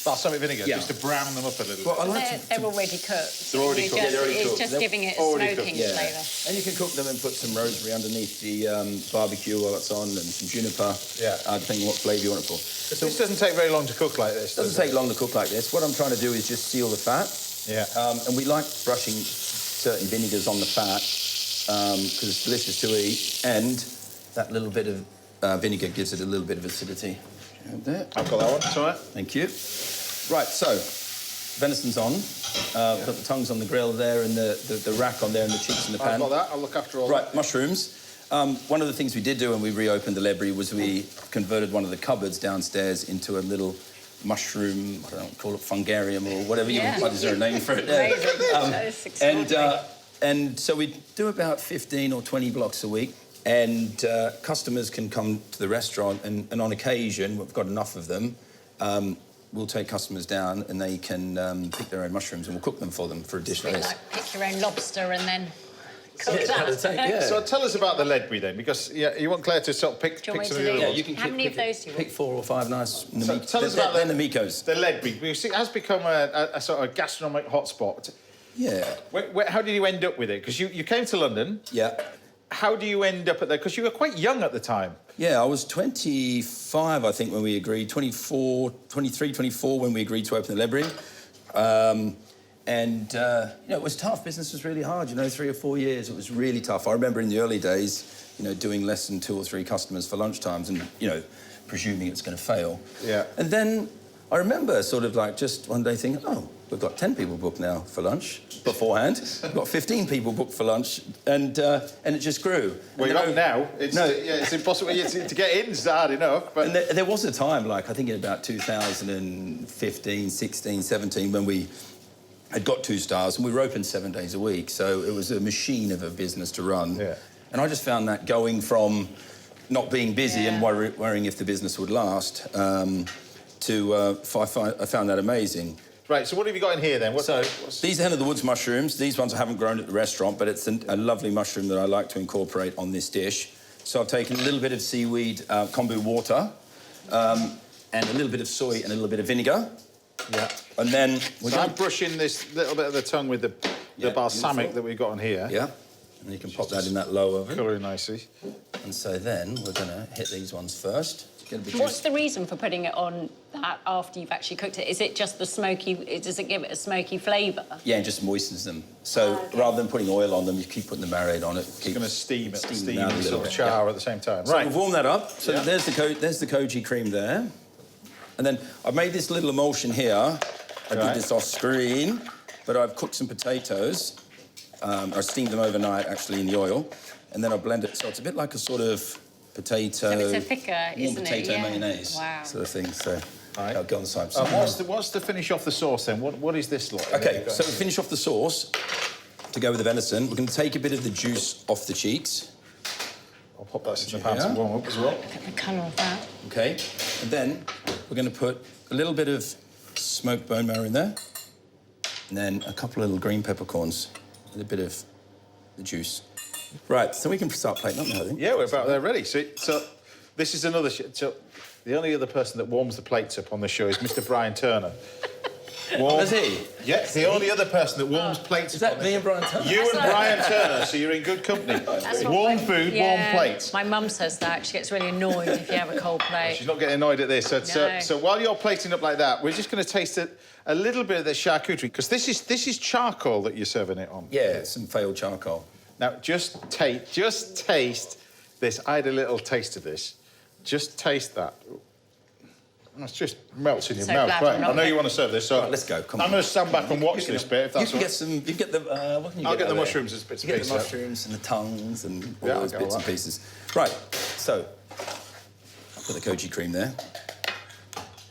S1: Balsamic vinegar,
S2: Yeah.
S1: just to brown them up a little
S2: Well, I
S1: bit.
S2: like
S6: They're already cooked.
S1: They're already
S6: You
S1: cooked.
S6: just-
S2: Yeah, they're already
S6: it's
S2: cooked.
S6: just
S2: They're
S6: giving it a
S1: already
S6: smoking
S2: Yeah.
S6: flavour.
S2: And you can cook them and put some rosemary underneath the barbecue while it's on, and some juniper,
S1: Yeah.
S2: depending on what flavour you want it for.
S1: So this doesn't take very long to cook like this.
S2: It doesn't take long to cook like this. What I'm trying to do is just seal the fat.
S1: Yeah.
S2: And we like brushing certain vinegars on the fat because it's delicious to eat, and that little bit of vinegar gives it a little bit of acidity. There.
S1: I've got that one. It's all right.
S2: Thank you. Right, so venison's on. We've got the tongues on the grill there, and the rack on there, and the cheeks in the pan.
S1: I've got that. I'll look after all that.
S2: Right, mushrooms. One of the things we did do when we reopened the library was we converted one of the cupboards downstairs into a little mushroom, I don't call it fungarium or whatever you
S6: Yeah.
S2: want. Is there a name for it?
S6: Amazing. That's extraordinary.
S2: And so we do about 15 or 20 blocks a week, and customers can come to the restaurant, and on occasion, we've got enough of them, we'll take customers down and they can pick their own mushrooms, and we'll cook them for them for additional.
S6: Bit like pick your own lobster and then cook that.
S2: Yeah.
S1: So tell us about the Ledbury then, because you want Claire to sort of pick
S6: Do you want
S1: some
S6: me
S1: of
S6: to
S1: the
S6: do-
S1: other
S2: You
S1: ones.
S2: can
S6: How many of those do you
S2: pick
S6: want?
S2: 4 or 5 nice Namikos.
S1: Tell us about
S2: they're Namikos.
S1: The Ledbury. Because it has become a sort of gastronomic hotspot.
S2: Yeah.
S1: How did you end up with it? Because you came to London.
S2: Yeah.
S1: How do you end up at there? Because you were quite young at the time.
S2: Yeah, I was 25, I think, when we agreed. 23, 24 when we agreed to open the library. It was tough. Business was really hard, 3 or 4 years. It was really tough. I remember in the early days, doing less than 2 or 3 customers for lunchtimes and, presuming it's going to fail.
S1: Yeah.
S2: And then I remember sort of like just one day thinking, oh, we've got 10 people booked now for lunch beforehand. We've got 15 people booked for lunch, and it just grew.
S1: Well, you're up now. It's impossible to get in. It's hard enough. But
S2: And there was a time, like I think in about 2015, 16, 17, when we had got 2 stars and we were open 7 days a week. So it was a machine of a business to run.
S1: Yeah.
S2: And I just found that going from not being busy and worrying if the business would last I found that amazing.
S1: right. So what have you got in here then?
S2: These are Hen of the Woods mushrooms. These ones I haven't grown at the restaurant, but it's a lovely mushroom that I like to incorporate on this dish. So I've taken a little bit of seaweed kombu water and a little bit of soy and a little bit of vinegar.
S1: Yeah.
S2: And then
S1: I'm brushing this little bit of the tongue with the balsamic
S2: beautiful.
S1: that we've got on here.
S2: Yeah. And you can pop that in that low oven.
S1: Colouring nicely.
S2: And so then we're going to hit these ones first. Get a bit
S6: What's the reason for putting it on that after you've actually cooked it? Is it just the smoky, does it give it a smoky flavour?
S2: Yeah, it just moistens them. So rather than putting oil on them, you keep putting the marinade on it.
S1: It's going to steam it, steam
S2: down a
S1: and
S2: little
S1: sort of
S2: bit.
S1: char at the same time.
S2: So
S1: Right.
S2: we've warmed that up. So
S1: Yeah.
S2: there's the koji cream there. And then I've made this little emulsion here. I
S1: Right.
S2: did this off screen, but I've cooked some potatoes. I steamed them overnight, actually, in the oil. And then I blend it, so it's a bit like a sort of potato...
S6: So it's a thicker,
S2: warm
S6: isn't it?
S2: potato
S6: Yeah.
S2: mayonnaise
S6: Wow.
S2: sort of thing. So
S1: Right.
S2: I'll go on the side.
S1: What's the finish off the sauce then? What is this like?
S2: OK, so to finish off the sauce, to go with the venison, we're going to take a bit of the juice off the cheeks.
S1: I'll pop that in the pan to
S2: Yeah.
S1: warm up as well.
S6: Look at the colour of that.
S2: OK, and then we're going to put a little bit of smoked bone marrow in there, and then a couple of little green peppercorns, and a bit of the juice. Right, so we can start plating up now, I think.
S1: Yeah, we're about there ready. So this is another... So the only other person that warms the plates up on the show is Mr. Brian Turner.
S2: Is he?
S1: Yeah, the only other person that warms plates
S2: Is
S1: up
S2: that
S1: on
S2: me
S1: the
S2: and Brian Turner?
S1: You and Brian Turner, so you're in good company.
S6: That's what
S1: Warm
S6: my-
S1: food,
S6: yeah.
S1: warm plates.
S6: My mum says that. She gets really annoyed if you have a cold plate.
S1: She's not getting annoyed at this.
S6: No.
S1: So while you're plating up like that, we're just going to taste a little bit of the charcuterie, because this is charcoal that you're serving it on.
S2: Yeah, some failed charcoal.
S1: Now, just taste this. I had a little taste of this. Just taste that. It just melts in your
S6: So
S1: mouth.
S6: glad
S1: Right,
S6: I'm not
S1: I know you
S6: getting-
S1: want to serve this, so
S2: Right, let's go, come
S1: I'm
S2: on.
S1: going to stand back and watch this bit. If
S2: You
S1: that's
S2: can
S1: all
S2: get some. You can get the. What can you
S1: I'll
S2: get?
S1: get the
S2: out there?
S1: mushrooms as bits
S2: You
S1: and
S2: get the
S1: pieces.
S2: mushrooms and the tongues and all
S1: Yeah, I'll
S2: those
S1: go
S2: bits
S1: with
S2: and
S1: that.
S2: pieces. Right. So I've got the koji cream there.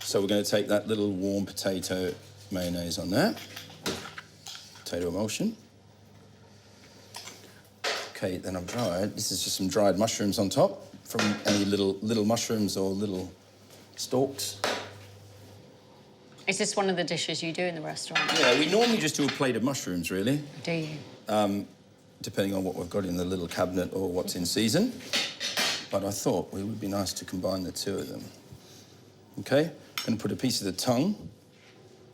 S2: So we're going to take that little warm potato mayonnaise on there. Potato emulsion. Okay, then I've dried. This is just some dried mushrooms on top from any little mushrooms or little stalks.
S6: Is this one of the dishes you do in the restaurant?
S2: Yeah, we normally just do a plate of mushrooms, really,
S6: Do you?
S2: depending on what we've got in the little cabinet or what's in season. But I thought it would be nice to combine the two of them. Okay, going to put a piece of the tongue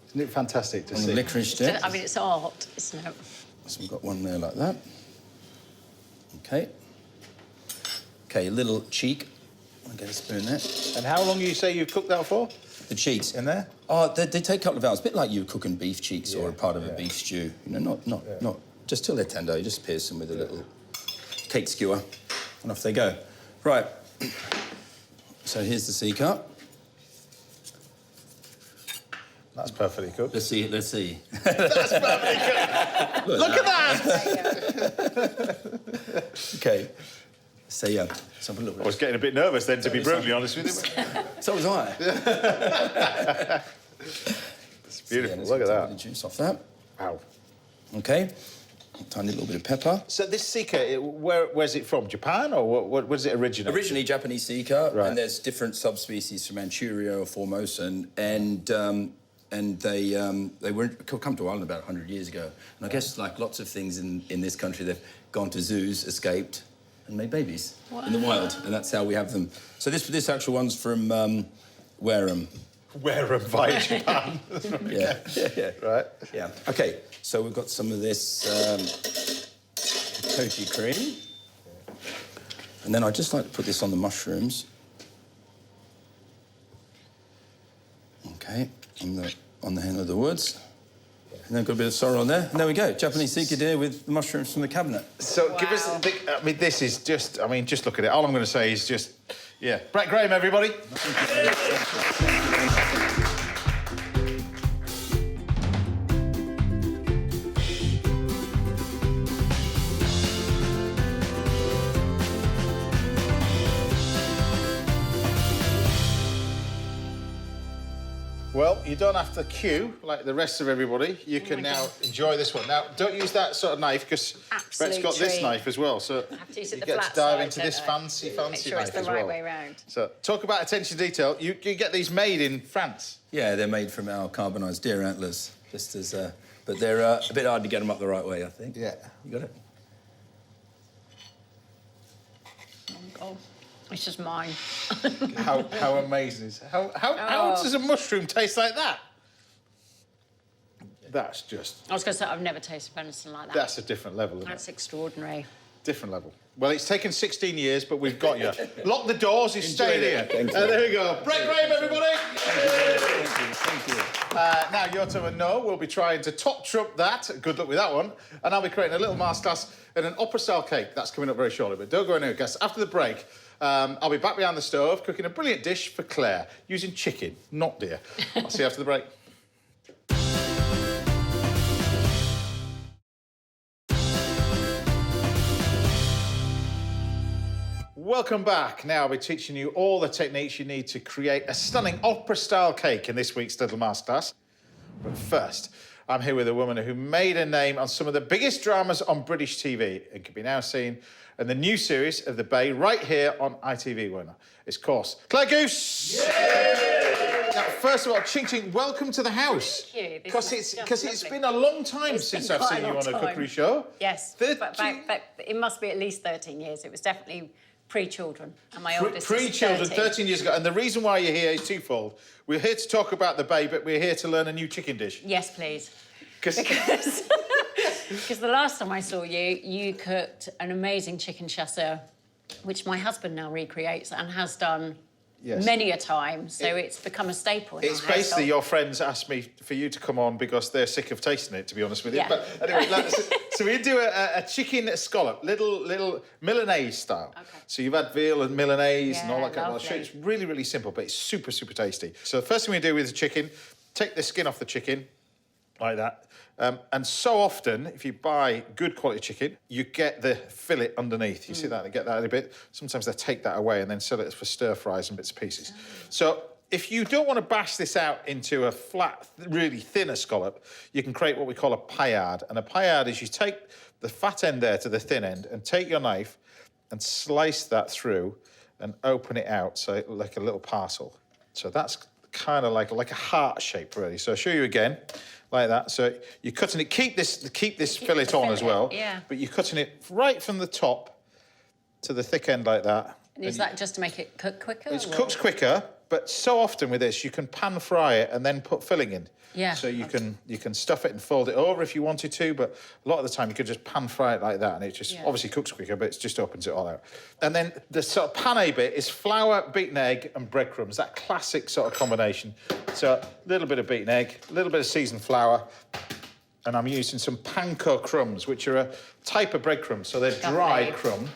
S1: Isn't it fantastic to
S2: On
S1: see?
S2: the licorice dip.
S6: I mean, it's art, isn't it?
S2: So we've got one there like that. Okay. Okay, a little cheek. I'll get a spoon there.
S1: And how long you say you've cooked that for?
S2: The cheeks.
S1: In there?
S2: Oh, they take a couple of hours. A bit like you cooking beef cheeks or a part of a beef stew. You know, not just till they're tender. You just pierce them with a little cake skewer, and off they go. Right. So here's the sea cup.
S1: That's perfectly cooked.
S2: Let's see. Let's see.
S1: That's perfectly cooked. Look at that!
S2: Okay. So yeah, let's have a look.
S1: I was getting a bit nervous then, to be brutally honest with you.
S2: So was I.
S1: It's beautiful.
S2: So,
S1: Look at
S2: The
S1: that.
S2: juice off that.
S1: Wow.
S2: Okay. A tiny little bit of pepper.
S1: So this sika, where's it from? Japan, or what does it originate?
S2: Originally Japanese sika,
S1: Right.
S2: and there's different subspecies from Manchuria or Formosan, and they were come to Ireland about 100 years ago. And I guess like lots of things in this country, they've gone to zoos, escaped, and made babies in the wild, and that's how we have them. So this actual one's from Wareham.
S1: Wareham via Japan.
S2: Yeah.
S1: Right.
S2: Yeah. Okay. So we've got some of this koji cream, and then I just like to put this on the mushrooms. Okay, on the hen of the woods. And then got a bit of sorrel on there. And there we go, Japanese sika deer with the mushrooms from the cabinet.
S1: So give us, I mean, this is just, I mean, just look at it. All I'm going to say is just, yeah. Brett Graham, everybody. Well, you don't have to queue like the rest of everybody. You can now enjoy this one. Now, don't use that sort of knife because Brett's got this
S6: treat.
S1: knife as well. So
S6: I have to use it
S1: you
S6: the
S1: get
S6: flat
S1: to dive
S6: side,
S1: into
S6: don't
S1: this
S6: I?
S1: fancy
S6: Make sure
S1: knife
S6: it's the
S1: as
S6: right
S1: well.
S6: way round.
S1: So talk about attention to detail. You get these made in France.
S2: Yeah, they're made from our carbonised deer antlers, just as, but they're a bit hard to get them up the right way, I think.
S1: Yeah.
S2: You got it?
S6: Oh, it's just mine.
S1: How amazing is how does a mushroom taste like that? That's just
S6: I was going to say, I've never tasted venison like that.
S1: that's a different level, isn't
S6: That's
S1: it?
S6: extraordinary.
S1: Different level. Well, it's taken 16 years, but we've got you. Lock the doors. He's staying here.
S2: Thank you.
S1: There we go. Brett Graham, everybody.
S2: Thank you.
S1: Now, Yottam and Noor will be trying to top trump that. Good luck with that one. And I'll be creating a little masterclass in an opera-style cake. That's coming up very shortly. But don't go anywhere, guys. After the break, I'll be back behind the stove cooking a brilliant dish for Claire using chicken, not deer. I'll see you after the break. Welcome back. Now I'll be teaching you all the techniques you need to create a stunning opera-style cake in this week's Little Masterclass. But first, I'm here with a woman who made a name on some of the biggest dramas on British TV and can be now seen in the new series of The Bay right here on ITV Winner. It's, of course, Claire Goose! Now, first of all, Ching Ching, welcome to the house.
S6: Thank you.
S1: Because it's been a long time since I've seen you on a cookery show.
S6: Yes, but it must be at least 13 years. It was definitely pre-children, and my oldest
S1: Pre-children,
S6: is
S1: 13 years ago. And the reason why you're here is twofold. We're here to talk about the Bay, but we're here to learn a new chicken dish.
S6: Yes, please.
S1: 'Cause-
S6: Because the last time I saw you, you cooked an amazing chicken chasseur, which my husband now recreates and has done
S1: Yes.
S6: many a time. So it's become a staple in
S1: It's
S6: our
S1: basically
S6: household.
S1: your friends asked me for you to come on because they're sick of tasting it, to be honest with you.
S6: Yeah.
S1: But anyway, so we do a chicken scallop, little Milanese style.
S6: Okay.
S1: So you've had veal and Milanese and all
S6: Yeah,
S1: that kind of
S6: lovely.
S1: shit. It's really, really simple, but it's super, super tasty. So the first thing we do with the chicken, take the skin off the chicken, like that. And so often, if you buy good quality chicken, you get the fillet underneath. You see that? They get that in a bit. Sometimes they take that away and then sell it for stir fries and bits and pieces. So if you don't want to bash this out into a flat, really thinner scallop, you can create what we call a paillard. And a paillard is you take the fat end there to the thin end and take your knife and slice that through and open it out so it like a little parcel. So that's kind of like a heart shape, really. So I'll show you again, like that. So you're cutting it. Keep this fillet
S6: the
S1: on as
S6: fillet,
S1: well.
S6: yeah.
S1: But you're cutting it right from the top to the thick end like that.
S6: And is that just to make it cook quicker?
S1: It
S6: or-
S1: cooks quicker, But so often with this, you can pan fry it and then put filling in.
S6: Yeah.
S1: So you can stuff it and fold it over if you wanted to, but a lot of the time you could just pan fry it like that, and it just obviously cooks quicker, but it just opens it all out. And then the sort of pane bit is flour, beaten egg, and breadcrumbs. That classic sort of combination. So a little bit of beaten egg, a little bit of seasoned flour, and I'm using some panko crumbs, which are a type of breadcrumb. So they're dried crumb,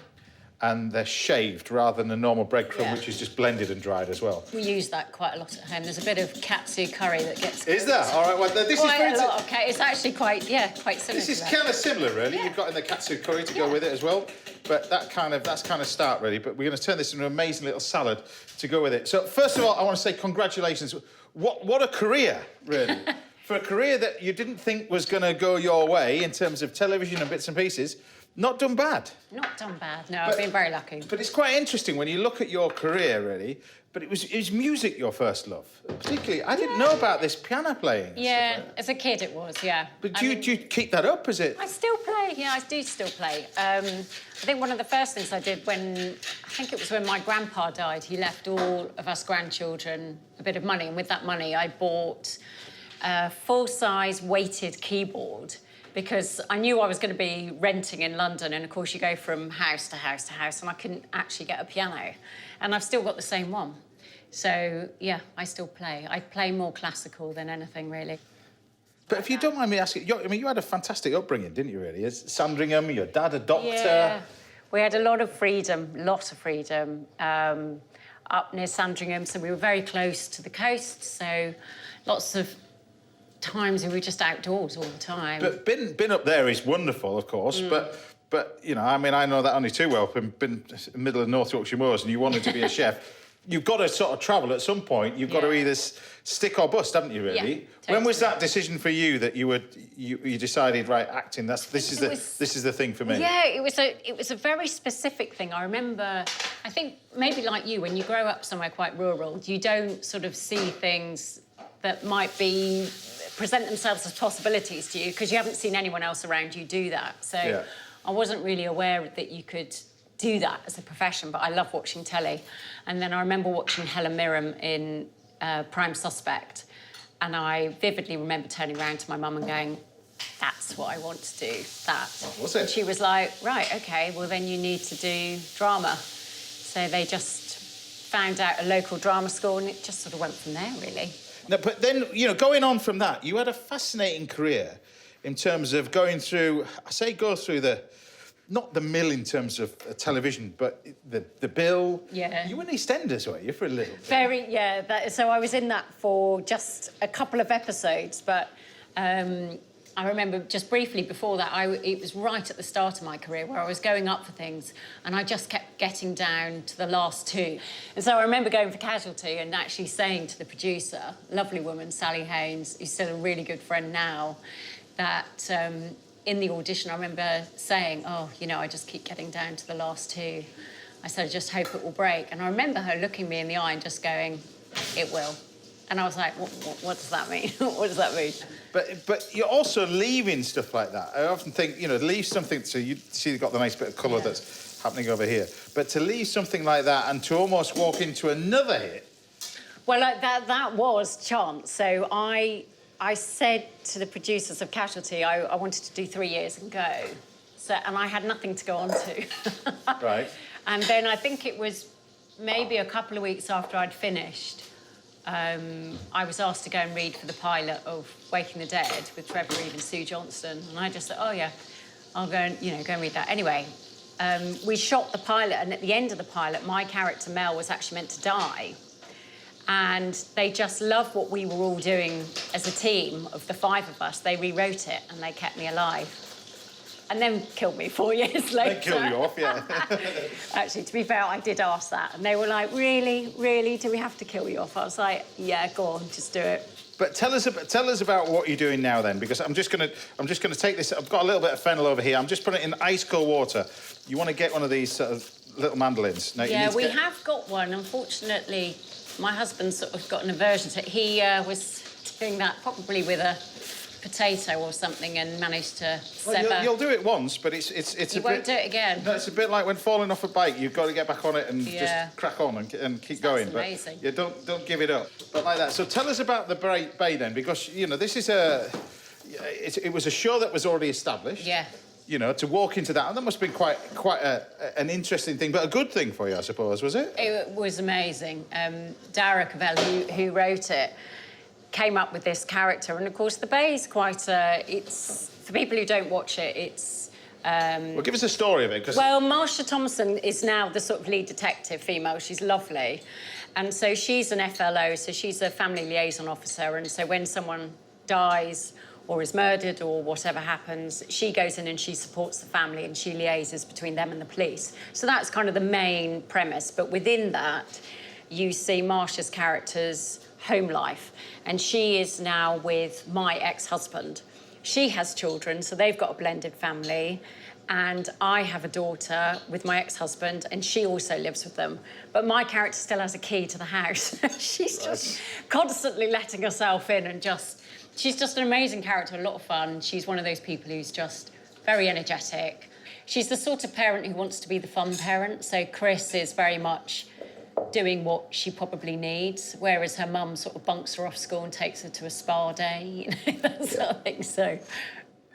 S1: and they're shaved rather than a normal breadcrumb, which is just blended and dried as well.
S6: We use that quite a lot at home. There's a bit of katsu curry that gets...
S1: Is there? All right, well, this
S6: quite
S1: is
S6: a lot of it's actually quite similar.
S1: This is kind of similar, really. You've got in the katsu curry to go with it as well, but that's kind of start, really. But we're going to turn this into an amazing little salad to go with it. So first of all, I want to say congratulations. What a career, really. For a career that you didn't think was going to go your way in terms of television and bits and pieces, not done bad.
S6: Not done bad, no, I've been very lucky.
S1: But it's quite interesting when you look at your career, really. But it was music your first love, particularly. I didn't know about this piano playing.
S6: Yeah,
S1: like
S6: as a kid it was, yeah.
S1: But do you keep that up? Is it?
S6: I still play, yeah, I do still play. I think one of the first things I did when my grandpa died, he left all of us grandchildren a bit of money, and with that money I bought a full-size weighted keyboard, because I knew I was going to be renting in London, and of course you go from house to house to house, and I couldn't actually get a piano. And I've still got the same one. So, yeah, I still play. I play more classical than anything, really.
S1: But if you don't mind me asking, you had a fantastic upbringing, didn't you, really? Sandringham, your dad a doctor.
S6: Yeah, we had a lot of freedom, up near Sandringham, so we were very close to the coast, so lots of times we were just outdoors all the time.
S1: But been up there is wonderful, of course, but you know, I mean, I know that only too well. Been in the middle of North Yorkshire moors, and you wanted to be a chef. You've got to sort of travel at some point. You've got to either stick or bust, haven't you? Really.
S6: Yeah, totally.
S1: When was that decision for you that you decided, right, acting? This is the thing for me.
S6: Yeah, it was a very specific thing. I remember. I think maybe like you, when you grow up somewhere quite rural, you don't sort of see things that might present themselves as possibilities to you because you haven't seen anyone else around you do that. So I wasn't really aware that you could do that as a profession, but I love watching telly. And then I remember watching Helen Mirren in Prime Suspect, and I vividly remember turning around to my mum and going, that's what I want to do, that.
S1: What was it?
S6: And she was like, right, OK, well, then you need to do drama. So they just found out a local drama school, and it just sort of went from there, really.
S1: No, but then, you know, going on from that, you had a fascinating career in terms of going through, not the mill in terms of television, but the bill.
S6: Yeah.
S1: You were in EastEnders, were you, for a little bit?
S6: So I was in that for just a couple of episodes, but I remember just briefly before that, it was right at the start of my career where I was going up for things and I just kept getting down to the last two. And so I remember going for Casualty and actually saying to the producer, lovely woman, Sally Haynes, who's still a really good friend now, that in the audition I remember saying, oh, you know, I just keep getting down to the last two. I said, I just hope it will break. And I remember her looking me in the eye and just going, it will. And I was like, what does that mean? What does that mean?
S1: But you're also leaving stuff like that. I often think, you know, leave something, so you see you've got the nice bit of colour that's happening over here. But to leave something like that and to almost walk into another hit.
S6: Well, that was chance. So I said to the producers of Casualty, I wanted to do 3 years and go. So, and I had nothing to go on to.
S1: Right.
S6: And then I think it was maybe a couple of weeks after I'd finished, I was asked to go and read for the pilot of Waking the Dead with Trevor Reeve and Sue Johnston, and I just said, oh yeah, I'll go and read that. Anyway, we shot the pilot, and at the end of the pilot, my character Mel was actually meant to die, and they just loved what we were all doing as a team of the 5 of us. They rewrote it, and they kept me alive. And then killed me 4 years later.
S1: They killed you off, yeah.
S6: Actually, to be fair, I did ask that. And they were like, really, really, do we have to kill you off? I was like, yeah, go on, just do it.
S1: But tell us about what you're doing now, then, because I'm just gonna take this. I've got a little bit of fennel over here. I'm just putting it in ice cold water. You want to get one of these sort of little mandolins? Now,
S6: yeah, we have got one. Unfortunately, my husband sort of got an aversion to it. He was doing that probably with a potato or something and manage to
S1: Well,
S6: sever.
S1: you'll do it once, but it's
S6: You
S1: a
S6: won't
S1: bit...
S6: do it again.
S1: No, it's a bit like when falling off a bike. You've got to get back on it and
S6: Yeah.
S1: just crack on and keep
S6: That's
S1: going.
S6: amazing.
S1: But yeah, don't give it up. But like that. So tell us about the Bay then, because you know this is it was a show that was already established.
S6: Yeah.
S1: You know, to walk into that, and that must have been quite an interesting thing, but a good thing for you, I suppose, was it?
S6: It was amazing. Dara Cavell, who wrote it, came up with this character, and of course the Bay is quite it's for people who don't watch it, it's
S1: Well, give us a story of it, because
S6: well, Marsha Thompson is now the sort of lead detective female. She's lovely, and so she's an FLO, so she's a family liaison officer, and so when someone dies or is murdered or whatever happens, she goes in and she supports the family and she liaises between them and the police. So that's kind of the main premise. But within that, you see Marsha's character's home life. And she is now with my ex-husband. She has children, so they've got a blended family. And I have a daughter with my ex-husband, and she also lives with them. But my character still has a key to the house. She's just constantly letting herself in and just... She's just an amazing character, a lot of fun. She's one of those people who's just very energetic. She's the sort of parent who wants to be the fun parent. So Chris is very much doing what she probably needs, whereas her mum sort of bunks her off school and takes her to a spa day, you know, that sort of thing. So...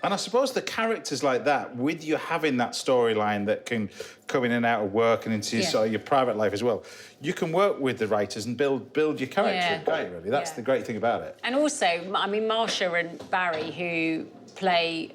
S1: And I suppose the characters like that, with you having that storyline that can come in and out of work and into sort of your private life as well, you can work with the writers and build your character, can't you, really? That's the great thing about it.
S6: And also, I mean, Marsha and Barry, who play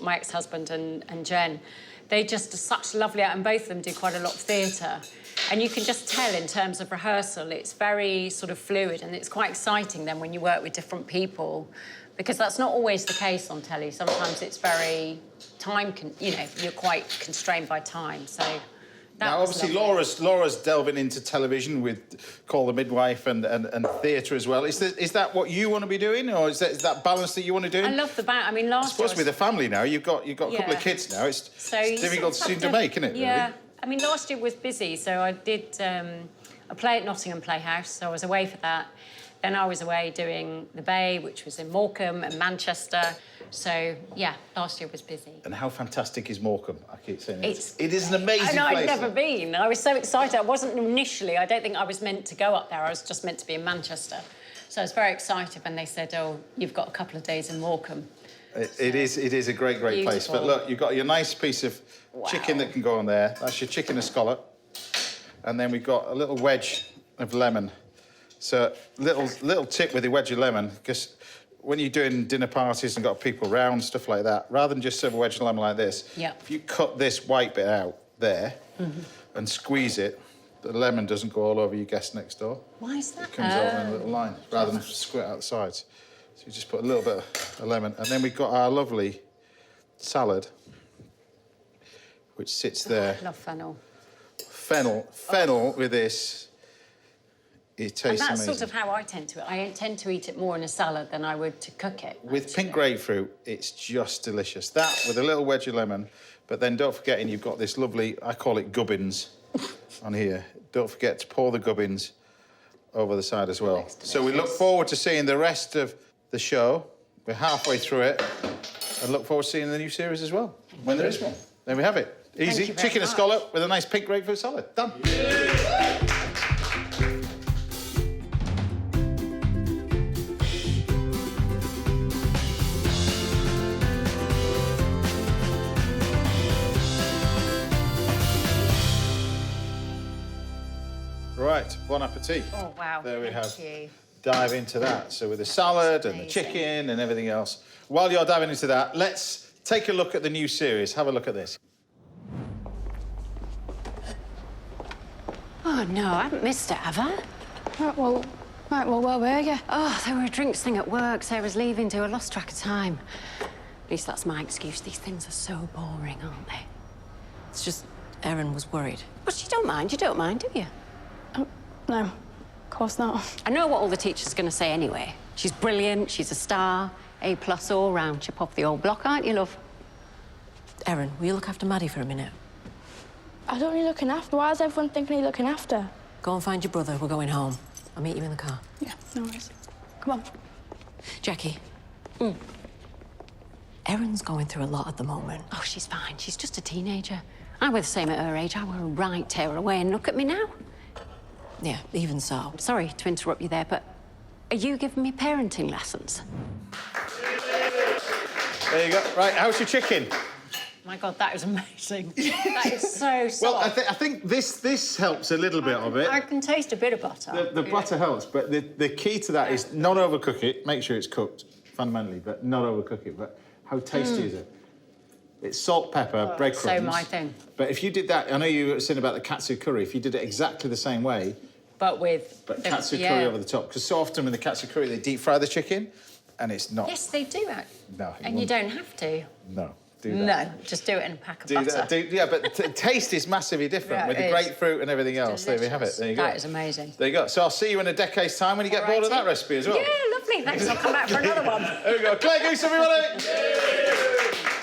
S6: my ex-husband and Jen, they just are such lovely, and both of them do quite a lot of theatre. And you can just tell in terms of rehearsal, it's very sort of fluid, and it's quite exciting then when you work with different people, because that's not always the case on telly. Sometimes it's very you're quite constrained by time, so...
S1: Now, obviously, Laura's delving into television with Call The Midwife and theatre as well. Is that what you want to be doing, or is that balance that you want to do?
S6: I love the balance. I mean,
S1: I suppose with a family now, you've got a couple of kids now. It's difficult soon to make, isn't it?
S6: Yeah.
S1: Really?
S6: I mean, last year was busy, so I did a play at Nottingham Playhouse, so I was away for that. Then I was away doing The Bay, which was in Morecambe and Manchester. So, yeah, last year was busy.
S1: And how fantastic is Morecambe? I keep saying it is an amazing place.
S6: I'd never been. I was so excited. I wasn't initially, I don't think I was meant to go up there. I was just meant to be in Manchester. So I was very excited when they said, oh, you've got a couple of days in Morecambe.
S1: It is a great place. But look, you've got your nice piece of chicken that can go on there. That's your chicken escallop. And then we've got a little wedge of lemon. So little tip with the wedge of lemon, because when you're doing dinner parties and got people round, stuff like that, rather than just serve a wedge of lemon like this, if you cut this white bit out there and squeeze it, the lemon doesn't go all over your guest next door.
S6: Why is that?
S1: It comes out in a little line, rather than squirt out the sides. So you just put a little bit of lemon. And then we've got our lovely salad, which sits there.
S6: I love fennel.
S1: Fennel with this. It tastes
S6: and that's
S1: amazing.
S6: sort of how I tend to eat. I tend to eat it more in a salad than I would to cook it.
S1: With pink grapefruit, it's just delicious. That with a little wedge of lemon, but then don't forget, you've got this lovely, I call it gubbins on here. Don't forget to pour the gubbins over the side as well. So we look forward to seeing the rest of the show. We're halfway through it, and look forward to seeing the new series as well, when there is one. There we have it. Easy, chicken escallop with a nice pink grapefruit salad. Done. Right, bon appetit.
S6: Oh, wow.
S1: There we
S6: Thank you.
S1: Dive into that. So with the salad and the chicken and everything else. While you're diving into that, let's take a look at the new series. Have a look at this.
S6: Oh, no, I haven't missed it, have I?
S7: Right, well, where were you?
S6: Oh, there were a drinks thing at work. Sarah's leaving too. I lost track of time. At least that's my excuse. These things are so boring, aren't they?
S8: It's just Erin was worried.
S6: But you don't mind, do you?
S7: No, of course not.
S6: I know what all the teachers are going to say anyway. She's brilliant, she's a star, A+ all round. Chip off the old block, aren't you, love?
S8: Erin, will you look after Maddie for a minute?
S7: I don't need looking after. Why is everyone thinking he's looking after?
S8: Go and find your brother. We're going home. I'll meet you in the car.
S7: Yeah, no worries. Come on.
S8: Jackie, Erin's going through a lot at the moment.
S6: Oh, she's fine. She's just a teenager. I were the same at her age. I were a right tear away, and look at me now.
S8: Yeah, even so.
S6: Sorry to interrupt you there, but are you giving me parenting lessons?
S1: There you go. Right, how's your chicken?
S6: My God, that is amazing. That is so soft.
S1: Well, I think this helps a little bit of it.
S6: I can taste a bit of butter.
S1: The butter helps, but the key to that is not overcook it. Make sure it's cooked, fundamentally, but not overcook it. But how tasty is it? It's salt, pepper, breadcrumbs.
S6: So my thing.
S1: But if you did that, I know you were saying about the katsu curry. If you did it exactly the same way,
S6: but
S1: katsu curry over the top, because so often with the katsu curry they deep fry the chicken, and it's not.
S6: Yes, they do.
S1: No.
S6: And you don't have to.
S1: No. Do that.
S6: No, just do it in a pack of
S1: Do
S6: butter.
S1: that. Yeah, but taste is massively different with the grapefruit and everything else. There we have it. There you go.
S6: That is amazing.
S1: There you go. So I'll see you in a decade's time when you get bored of that recipe as well.
S6: Yeah, lovely. Thanks. I'll come back for another one.
S1: There we go. Claire Goose, everybody.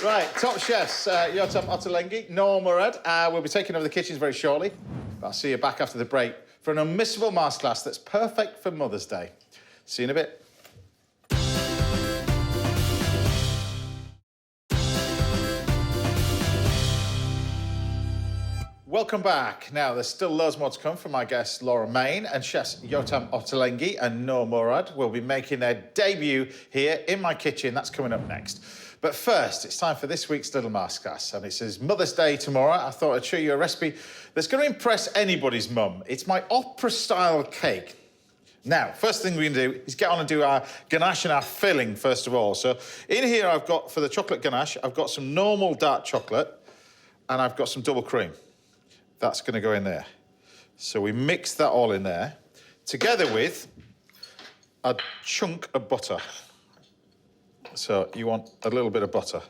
S1: Right, top chefs, Yottam Ottolenghi, Noor Murad. We'll be taking over the kitchens very shortly. But I'll see you back after the break for an unmissable masterclass that's perfect for Mother's Day. See you in a bit. Welcome back. Now, there's still loads more to come from my guests, Laura Main and chefs Yottam Ottolenghi and Noor Murad will be making their debut here in my kitchen. That's coming up next. But first, it's time for this week's little masterclass. And it says Mother's Day tomorrow. I thought I'd show you a recipe that's going to impress anybody's mum. It's my opera-style cake. Now, first thing we're going to do is get on and do our ganache and our filling, first of all. So in here, I've got, for the chocolate ganache, I've got some normal dark chocolate and I've got some double cream. That's going to go in there. So we mix that all in there, together with a chunk of butter. So you want a little bit of butter.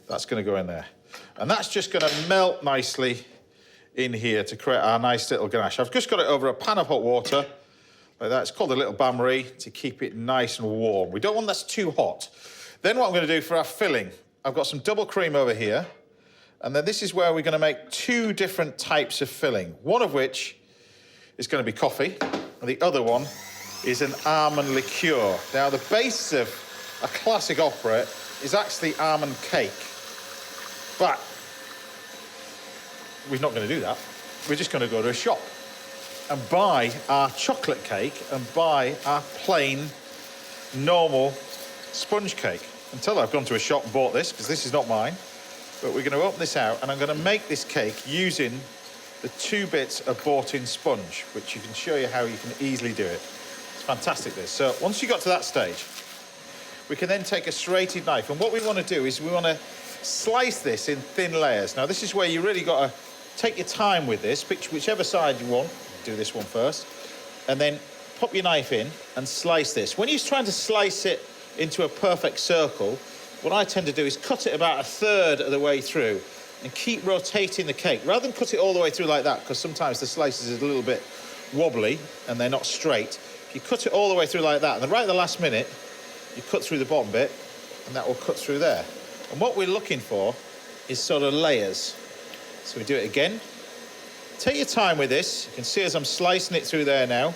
S1: That's going to go in there. And that's just going to melt nicely in here to create our nice little ganache. I've just got it over a pan of hot water, like that. It's called a little bain-marie to keep it nice and warm. We don't want that too hot. Then what I'm going to do for our filling, I've got some double cream over here. And then this is where we're going to make two different types of filling, one of which is going to be coffee, and the other one is an almond liqueur. Now, the base of a classic opera is actually almond cake, but we're not going to do that. We're just going to go to a shop and buy our chocolate cake and buy our plain, normal sponge cake. Until I've gone to a shop and bought this, because this is not mine. But we're going to open this out, and I'm going to make this cake using the 2 bits of bought-in sponge, which you can show you how you can easily do it. It's fantastic, this. So once you got to that stage, we can then take a serrated knife, and what we want to do is we want to slice this in thin layers. Now, this is where you really got to take your time with this, pick whichever side you want. Do this one first, and then pop your knife in and slice this. When you're trying to slice it into a perfect circle, what I tend to do is cut it about 1/3 of the way through and keep rotating the cake. Rather than cut it all the way through like that, because sometimes the slices are a little bit wobbly and they're not straight. If you cut it all the way through like that, and then right at the last minute, you cut through the bottom bit, and that will cut through there. And what we're looking for is sort of layers. So we do it again. Take your time with this. You can see as I'm slicing it through there now.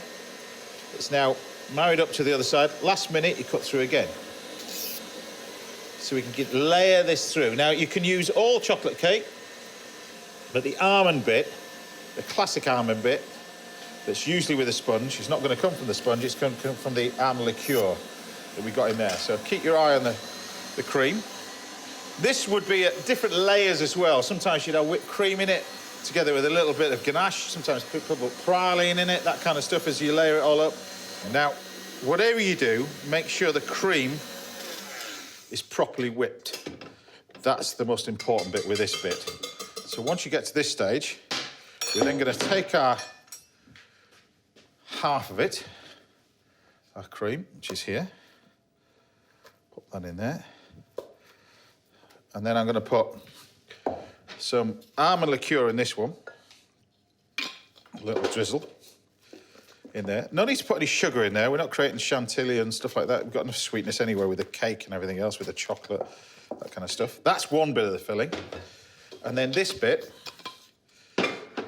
S1: It's now married up to the other side. Last minute, you cut through again. So we can layer this through. Now, you can use all chocolate cake, but the almond bit, the classic almond bit, that's usually with a sponge, it's not going to come from the sponge, it's going to come from the almond liqueur that we got in there. So keep your eye on the cream. This would be at different layers as well. Sometimes you'd have whipped cream in it, together with a little bit of ganache. Sometimes put praline in it, that kind of stuff as you layer it all up. Now, whatever you do, make sure the cream is properly whipped. That's the most important bit with this bit. So once you get to this stage, we're then going to take our half of it, our cream, which is here, put that in there. And then I'm going to put some almond liqueur in this one, a little drizzle in there. No need to put any sugar in there. We're not creating chantilly and stuff like that. We've got enough sweetness anyway with the cake and everything else, with the chocolate, that kind of stuff. That's one bit of the filling. And then this bit,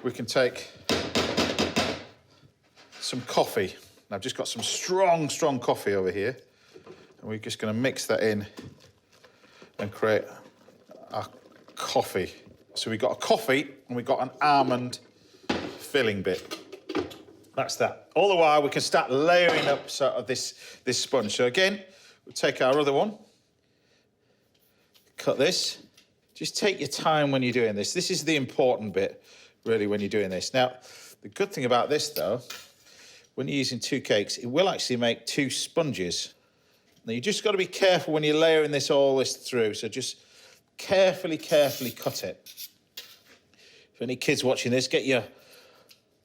S1: we can take some coffee. And I've just got some strong, strong coffee over here. And we're just going to mix that in and create our coffee. So we've got a coffee and we've got an almond filling bit. That's that. All the while, we can start layering up sort of this sponge. So again, we'll take our other one, cut this. Just take your time when you're doing this. This is the important bit, really, when you're doing this. Now, the good thing about this, though, when you're using 2 cakes, it will actually make 2 sponges. Now, you just got to be careful when you're layering all this through. So just carefully cut it. If any kids watching this, get your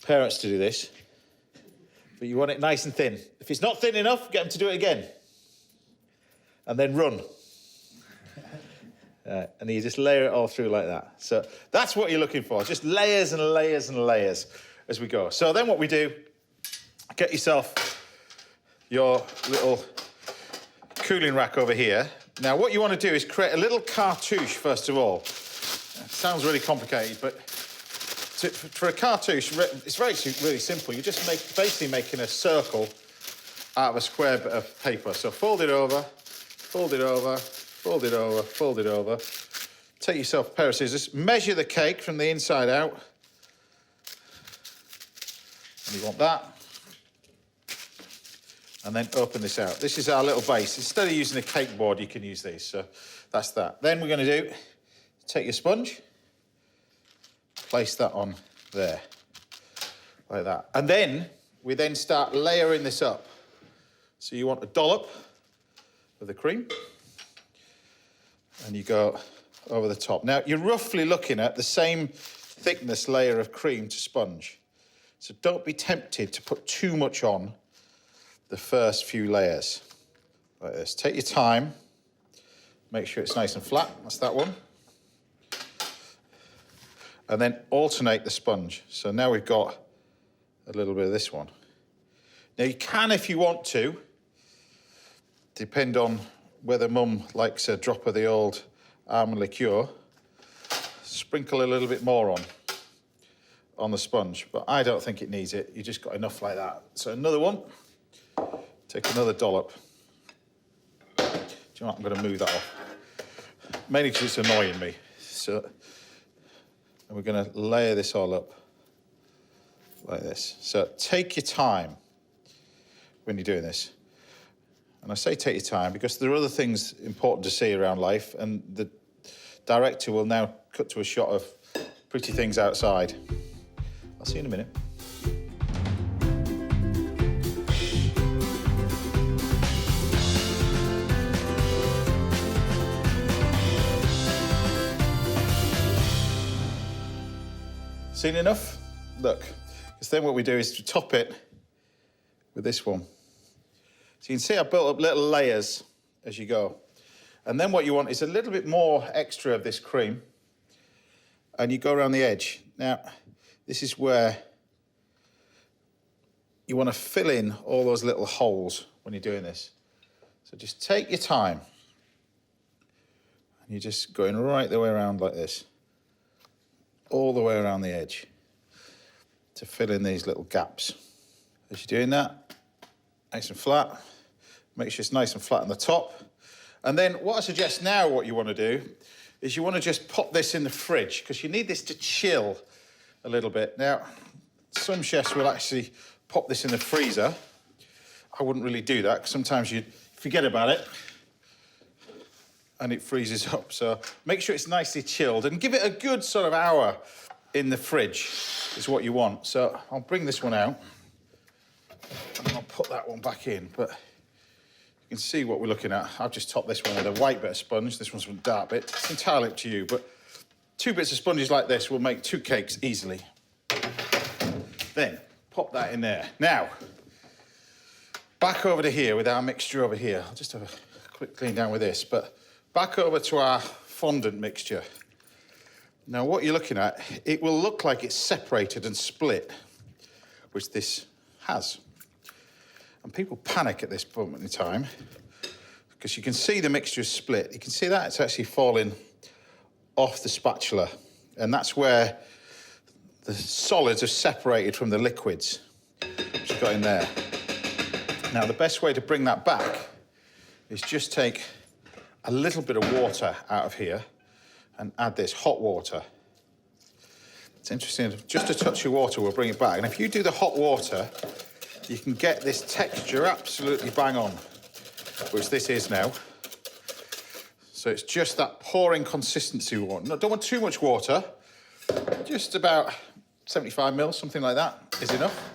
S1: parents to do this. But you want it nice and thin. If it's not thin enough, get them to do it again. And then run. And you just layer it all through like that. So that's what you're looking for, just layers and layers and layers as we go. So then what we do, get yourself your little cooling rack over here. Now what you want to do is create a little cartouche first of all. It sounds really complicated, but for a cartouche, it's really simple. You're just basically making a circle out of a square bit of paper. So fold it over, fold it over, fold it over, fold it over. Take yourself a pair of scissors, measure the cake from the inside out. And you want that. And then open this out. This is our little base. Instead of using a cake board, you can use these. So that's that. Then we're going to do, take your sponge, place that on there, like that. And then we then start layering this up. So you want a dollop of the cream. And you go over the top. Now, you're roughly looking at the same thickness layer of cream to sponge. So don't be tempted to put too much on the first few layers. Like this. Take your time. Make sure it's nice and flat. That's that one. And then alternate the sponge. So now we've got a little bit of this one. Now, you can, if you want to, depend on whether Mum likes a drop of the old almond liqueur, sprinkle a little bit more on the sponge, but I don't think it needs it. You just got enough like that. So another one, take another dollop. Do you know what, I'm going to move that off. Mainly because it's annoying me. So, and we're going to layer this all up like this. So take your time when you're doing this. And I say take your time because there are other things important to see around life, and the director will now cut to a shot of pretty things outside. I'll see you in a minute. Seen enough? Look, because then what we do is to top it with this one. So you can see I built up little layers as you go. And then what you want is a little bit more extra of this cream. And you go around the edge. Now, this is where you want to fill in all those little holes when you're doing this. So just take your time. And you're just going right the way around like this. All the way around the edge to fill in these little gaps. As you're doing that, nice and flat. Make sure it's nice and flat on the top. And then what I suggest now, what you want to do, is you want to just pop this in the fridge because you need this to chill a little bit. Now, some chefs will actually pop this in the freezer. I wouldn't really do that because sometimes you forget about it and it freezes up. So make sure it's nicely chilled and give it a good sort of hour in the fridge is what you want. So I'll bring this one out and I'll put that one back in. But you can see what we're looking at. I've just topped this one with a white bit of sponge. This one's with a dark bit. It's entirely up to you, but 2 bits of sponges like this will make 2 cakes easily. Then pop that in there. Now, back over to here with our mixture over here. I'll just have a quick clean down with this, but back over to our fondant mixture. Now, what you're looking at, it will look like it's separated and split, which this has. And people panic at this moment in time because you can see the mixture is split. You can see that it's actually falling off the spatula. And that's where the solids are separated from the liquids, which have got in there. Now, the best way to bring that back is just take a little bit of water out of here and add this hot water. It's interesting, just a touch of water will bring it back. And if you do the hot water, you can get this texture absolutely bang on, which this is now. So it's just that pouring consistency we want. No, don't want too much water. Just about 75 mils, something like that is enough.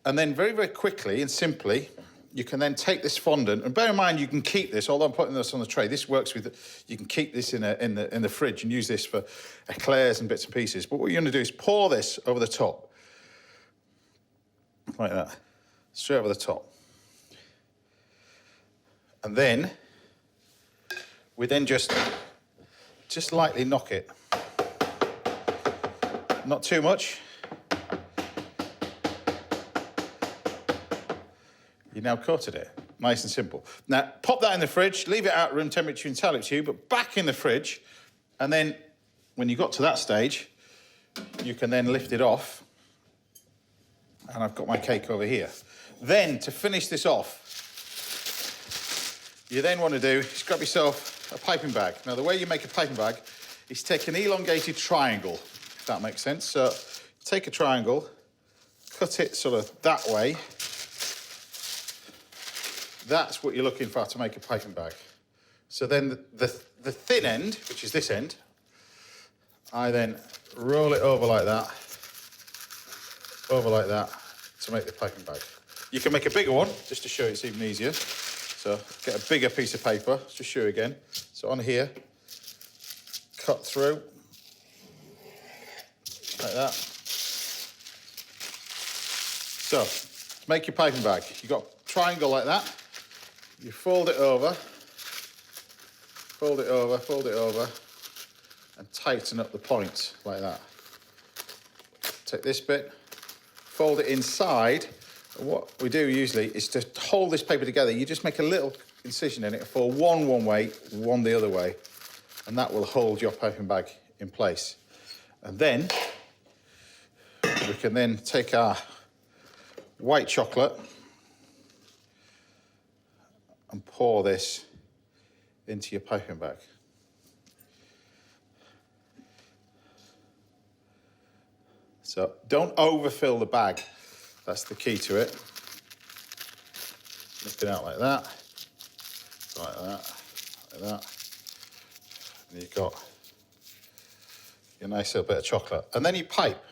S1: And then very, very quickly and simply, you can then take this fondant, and bear in mind you can keep this, although I'm putting this on the tray, this works with, you can keep this in the fridge and use this for eclairs and bits and pieces. But what you're gonna do is pour this over the top, like that, straight over the top. And then, we then just lightly knock it. Not too much. You now coated it, nice and simple. Now, pop that in the fridge, leave it at room temperature entirely up to you, but back in the fridge, and then when you got to that stage, you can then lift it off, and I've got my cake over here. Then, to finish this off, you then want to do is grab yourself a piping bag. Now, the way you make a piping bag is take an elongated triangle, if that makes sense. So, take a triangle, cut it sort of that way. That's what you're looking for to make a piping bag. So then the thin end, which is this end, I then roll it over like that to make the piping bag. You can make a bigger one, just to show you it's even easier. So get a bigger piece of paper, just show you again. So on here, cut through, like that. So, to make your piping bag, you've got a triangle like that. You fold it over, and tighten up the points like that. Take this bit, fold it inside. And what we do usually is to hold this paper together, you just make a little incision in it for one way, one the other way, and that will hold your piping bag in place. And then, we can then take our white chocolate and pour this into your piping bag. So don't overfill the bag. That's the key to it. Lift it out like that, like that, like that. And you've got your nice little bit of chocolate. And then you pipe.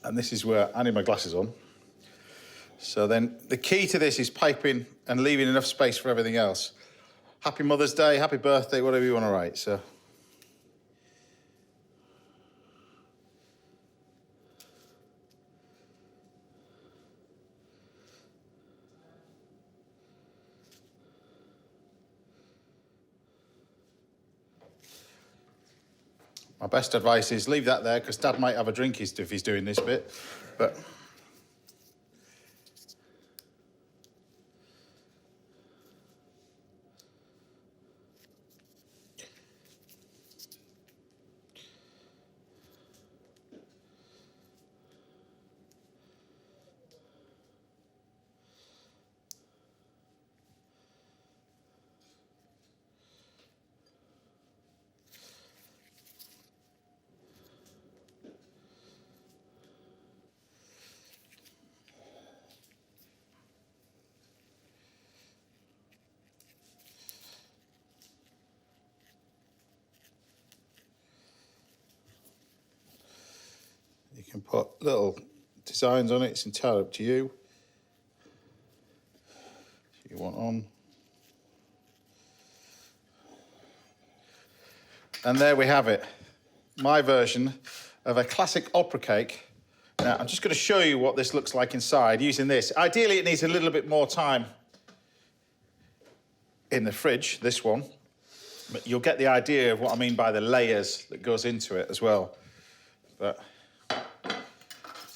S1: And this is where I need my glasses on. So then the key to this is piping and leaving enough space for everything else. Happy Mother's Day, happy birthday, whatever you want to write. So. My best advice is leave that there because Dad might have a drink if he's doing this bit, but. You can put little designs on it, it's entirely up to you. If you want on. And there we have it, my version of a classic opera cake. Now, I'm just going to show you what this looks like inside using this. Ideally, it needs a little bit more time in the fridge, this one. But you'll get the idea of what I mean by the layers that goes into it as well. But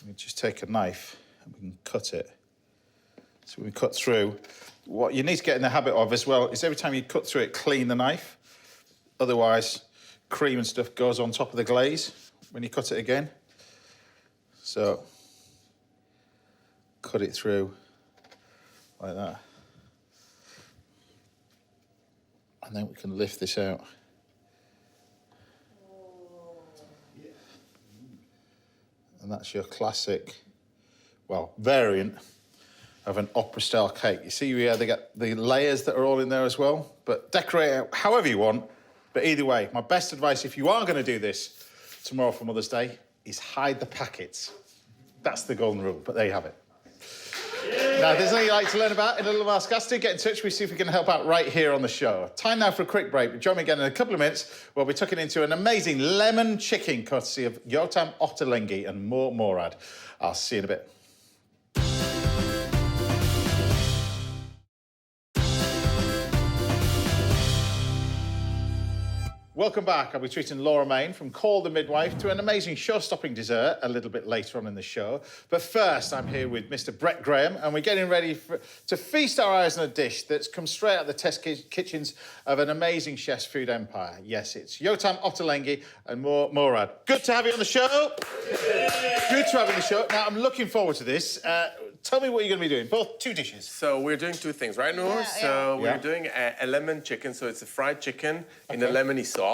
S1: we just take a knife and we can cut it. So we cut through. What you need to get in the habit of as well is every time you cut through it, clean the knife. Otherwise, cream and stuff goes on top of the glaze when you cut it again. So, cut it through like that. And then we can lift this out. And that's your classic, well, variant of an opera-style cake. You see, they got the layers that are all in there as well, but decorate it however you want. But either way, my best advice, if you are going to do this tomorrow for Mother's Day, is hide the packets. That's the golden rule, but there you have it. Now, if there's anything you'd like to learn about in a little Ask Us, do get in touch. We see if we can help out right here on the show. Time now for a quick break. But join me again in a couple of minutes. We'll be tucking into an amazing lemon chicken, courtesy of Yottam Ottolenghi and Noor Murad. I'll see you in a bit. Welcome back. I'll be treating Laura Main from Call The Midwife to an amazing show-stopping dessert a little bit later on in the show. But first, I'm here with Mr. Brett Graham, and we're getting ready to feast our eyes on a dish that's come straight out of the test kitchens of an amazing chef's food empire. Yes, it's Yottam Ottolenghi and Noor Murad. Good to have you on the show. Good to have you on the show. Now, I'm looking forward to this. Tell me what you're going to be doing. Both two dishes.
S9: So we're doing two things, right, Noor? So we're doing a lemon chicken. So it's a fried chicken in a lemony sauce.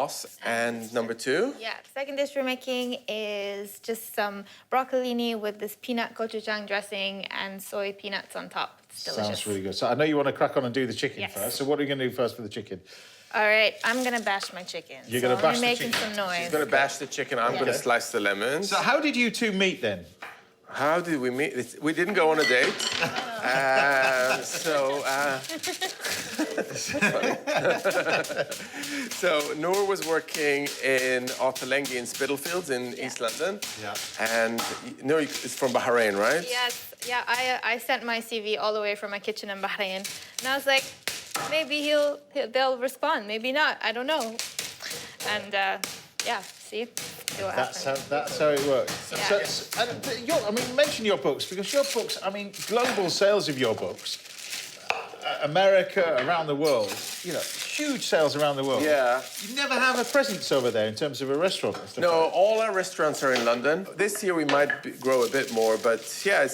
S9: And number two?
S10: Yeah, the second dish we're making is just some broccolini with this peanut gochujang dressing and soy peanuts on top. It's delicious.
S1: Sounds really good. So I know you want to crack on and do the chicken first. So what are you going to do first for the chicken?
S10: All right, I'm going to bash my chicken.
S1: You're going to bash the chicken?
S10: making some noise.
S9: She's going to bash the chicken. I'm going to slice the lemons.
S1: So how did you two meet then?
S9: How did we meet? We didn't go on a date. So Noor was working in Ottolenghi in Spitalfields in East London. Yeah. And Noor is from Bahrain, right?
S10: Yes, yeah, I sent my CV all the way from my kitchen in Bahrain. And I was like, maybe they'll respond, maybe not, I don't know. And yeah, see what
S1: That's
S10: happens.
S1: how it works.
S10: Yeah.
S1: I mean, mention your books, because your books, I mean, global sales of your books, America, around the world, you know, huge sales around the world.
S9: Yeah.
S1: You never have a presence over there in terms of a restaurant and stuff.
S9: No, all our restaurants are in London. This year we might grow a bit more, but yeah,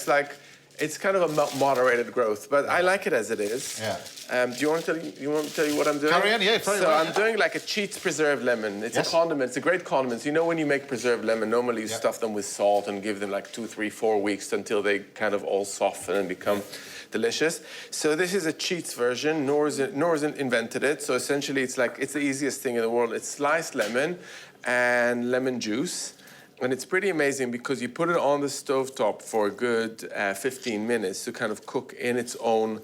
S9: it's kind of a moderated growth, but I like it as it is.
S1: Yeah.
S9: Do you want to tell you what I'm doing?
S1: Carry on, yeah.
S9: So I'm doing like a cheats preserved lemon. It's a condiment. It's a great condiment. You know, when you make preserved lemon, normally you stuff them with salt and give them like 2, 3, 4 weeks until they kind of all soften and become delicious. So this is a cheats version. Noor's invented it. So essentially, it's the easiest thing in the world. It's sliced lemon and lemon juice. And it's pretty amazing because you put it on the stovetop for a good 15 minutes to kind of cook in its own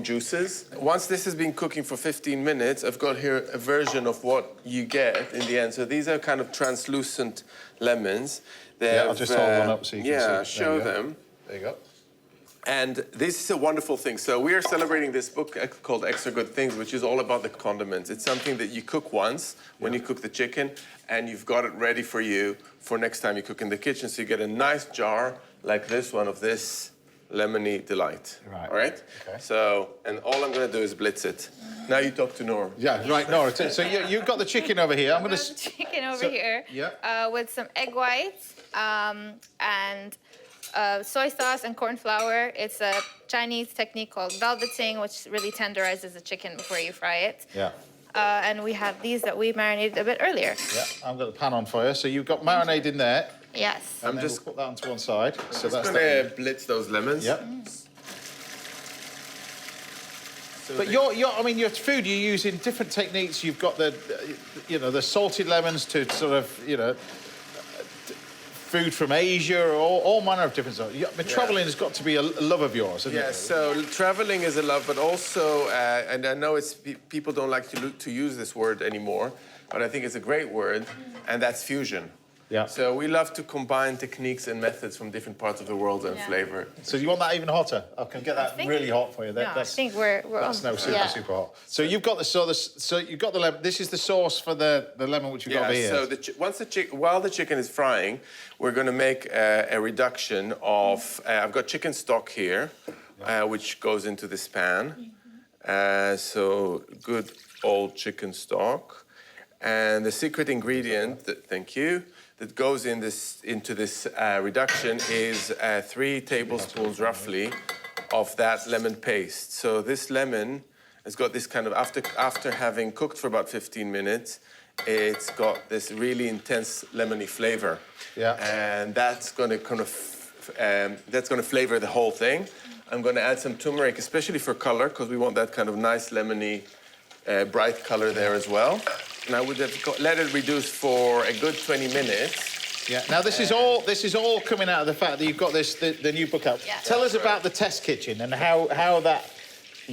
S9: juices. Once this has been cooking for 15 minutes, I've got here a version of what you get in the end. So these are kind of translucent lemons.
S1: I'll just hold one up so you can see.
S9: Yeah, show them.
S1: There you go.
S9: And this is a wonderful thing. So we are celebrating this book called Extra Good Things, which is all about the condiments. It's something that you cook once when you cook the chicken, and you've got it ready for you for next time you cook in the kitchen. So you get a nice jar like this one of this lemony delight.
S1: Right.
S9: All right? Okay. So, and all I'm going to do is blitz it. Now you talk to Noor.
S1: Yeah, right, Nora. So you've got the chicken over here. I'm going to...
S10: Chicken over here. Yeah. With some egg whites and... soy sauce and corn flour. It's a Chinese technique called velveting, which really tenderizes the chicken before you fry it.
S1: Yeah.
S10: And we have these that we marinated a bit earlier.
S1: Yeah, I've got the pan on for you. So you've got marinade in there.
S10: Yes.
S1: And we'll put that onto one side. So
S9: I'm just going to blitz those lemons.
S1: Yep. So but your food, you use in different techniques. You've got the salted lemons to sort of, food from Asia, all manner of different stuff. Traveling has got to be a love of yours, isn't it?
S9: Yeah, so traveling is a love, but also, and I know people don't like to use this word anymore, but I think it's a great word, and that's fusion.
S1: Yeah.
S9: So we love to combine techniques and methods from different parts of the world and flavor.
S1: So you want that even hotter? I can get that really hot for you.
S10: I think we're
S1: that's now super hot. So you've got the lemon. This is the sauce for the lemon which you've got over here.
S9: So while the chicken is frying, we're going to make a reduction of. I've got chicken stock here, which goes into this pan. So good old chicken stock, and the secret ingredient. Thank you. That goes into this reduction is 3 tablespoons roughly of that lemon paste. So this lemon has got this kind of, after having cooked for about 15 minutes, it's got this really intense lemony flavor.
S1: Yeah.
S9: And that's going to kind of, flavor the whole thing. I'm going to add some turmeric, especially for color, because we want that kind of nice lemony, bright color there as well. And I would have let it reduce for a good 20 minutes.
S1: Yeah. Now this is all coming out of the fact that you've got the new book out. Yeah. Tell us about the test kitchen and how that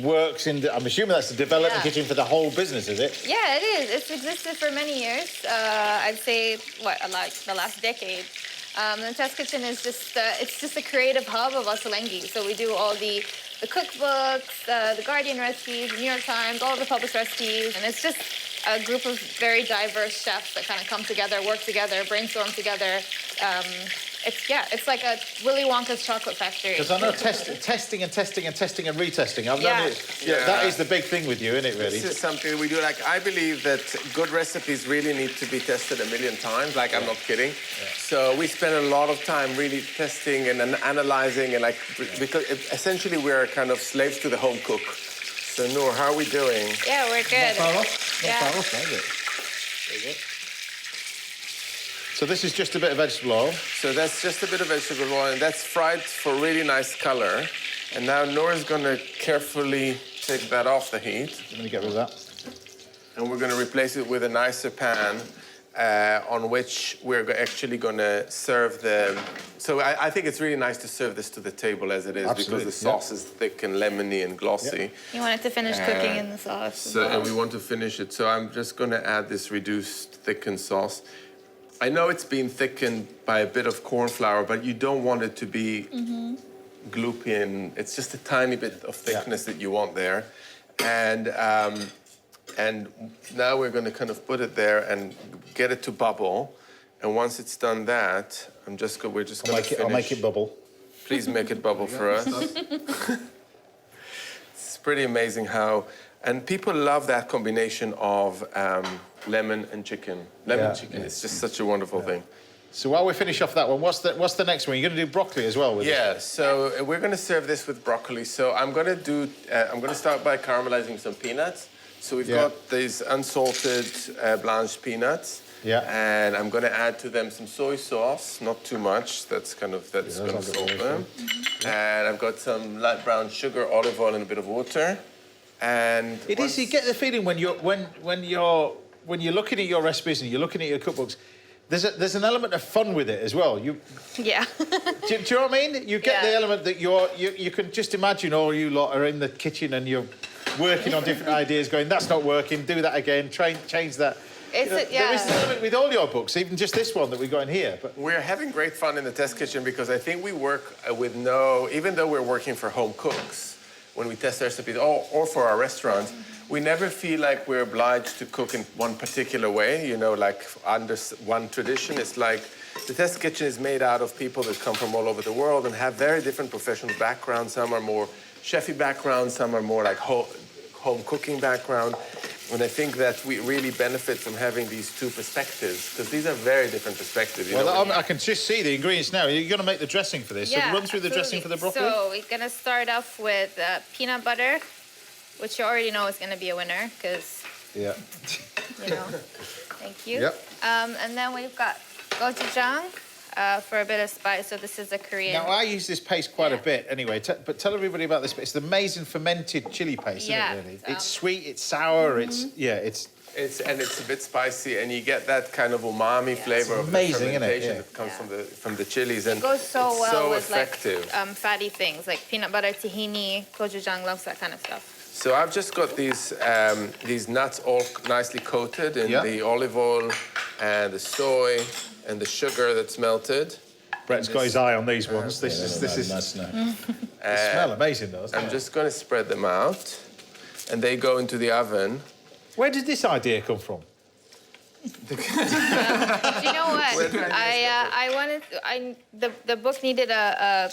S1: works in. I'm assuming that's the development kitchen for the whole business, is it?
S10: Yeah, it is. It's existed for many years. I'd say like the last decade. The test kitchen is just a creative hub of Ottolenghi. So we do all the cookbooks, the Guardian recipes, the New York Times, all the published recipes, and it's just a group of very diverse chefs that kind of come together, work together, brainstorm together. It's like a Willy Wonka's chocolate factory.
S1: Because I know testing and retesting. I've known it. Yeah, that is the big thing with you, isn't it, really?
S9: This is something we do. Like, I believe that good recipes really need to be tested a million times. Like, I'm not kidding. Yeah. So we spend a lot of time really testing and analyzing, and because essentially we're kind of slaves to the home cook. So, Noor, how are we doing?
S10: Yeah, we're good.
S1: Very good. So this is just a bit of vegetable oil.
S9: So that's just a bit of vegetable oil, and that's fried for really nice color. And now Noor's gonna carefully take that off the heat.
S1: I'm gonna get rid of that.
S9: And we're gonna replace it with a nicer pan on which we're actually gonna serve the... So I think it's really nice to serve this to the table as it is.
S1: Absolutely.
S9: Because the sauce is thick and lemony and glossy.
S10: Yep. You want it to finish cooking in the sauce.
S9: So, and we want to finish it. So I'm just gonna add this reduced thickened sauce. I know it's been thickened by a bit of corn flour, but you don't want it to be gloopy, and it's just a tiny bit of thickness that you want there. And now we're going to kind of put it there and get it to bubble. And once it's done that, we're just going to finish.
S1: I'll make it bubble.
S9: Please make it bubble for us. It's pretty amazing how, and people love that combination of lemon and chicken. Chicken is just such a wonderful thing.
S1: So while we finish off that one, what's the next one? You're going to do broccoli as well with
S9: it? So we're going to serve this with broccoli. So I'm going to start by caramelizing some peanuts. So we've got these unsalted blanched peanuts.
S1: Yeah.
S9: And I'm going to add to them some soy sauce, not too much. That's going to salt them. And I've got some light brown sugar, olive oil, and a bit of water. And
S1: it is. You get the feeling when you're looking at your recipes and you're looking at your cookbooks, there's an element of fun with it as well.
S10: Yeah.
S1: do you know what I mean? You get the element that you can just imagine all you lot are in the kitchen and you're working on different ideas, going, that's not working, do that again, change that. There is an element with all your books, even just this one that we got in here. But
S9: we're having great fun in the test kitchen because I think we work with even though we're working for home cooks, when we test recipes or for our restaurants, we never feel like we're obliged to cook in one particular way, like under one tradition. It's like the test kitchen is made out of people that come from all over the world and have very different professional backgrounds. Some are more chefy backgrounds, some are more like home cooking background. And I think that we really benefit from having these two perspectives, because these are very different perspectives.
S1: I can just see the ingredients now. You're going to make the dressing for this.
S10: Yeah,
S1: so run through the dressing for the broccoli.
S10: So we're going to start off with peanut butter, which you already know is going to be a winner, because, thank you.
S1: Yep.
S10: And then we've got gochujang for a bit of spice. So this is a Korean.
S1: Now, I use this paste quite a bit anyway, but tell everybody about this. It's the amazing fermented chili paste, isn't it, really? It's sweet, it's sour, it's
S9: a bit spicy, and you get that kind of umami flavor of the fermentation that comes from the chilies. And
S10: it goes so well with
S9: effective.
S10: Like fatty things like peanut butter, tahini. Gochujang loves that kind of stuff.
S9: So I've just got these nuts all nicely coated in the olive oil and the soy and the sugar that's melted.
S1: Brett's got his eye on these ones. This is
S2: nice.
S1: They smell amazing, though.
S9: I'm just going to spread them out, and they go into the oven.
S1: Where did this idea come from?
S10: You know what? The book needed a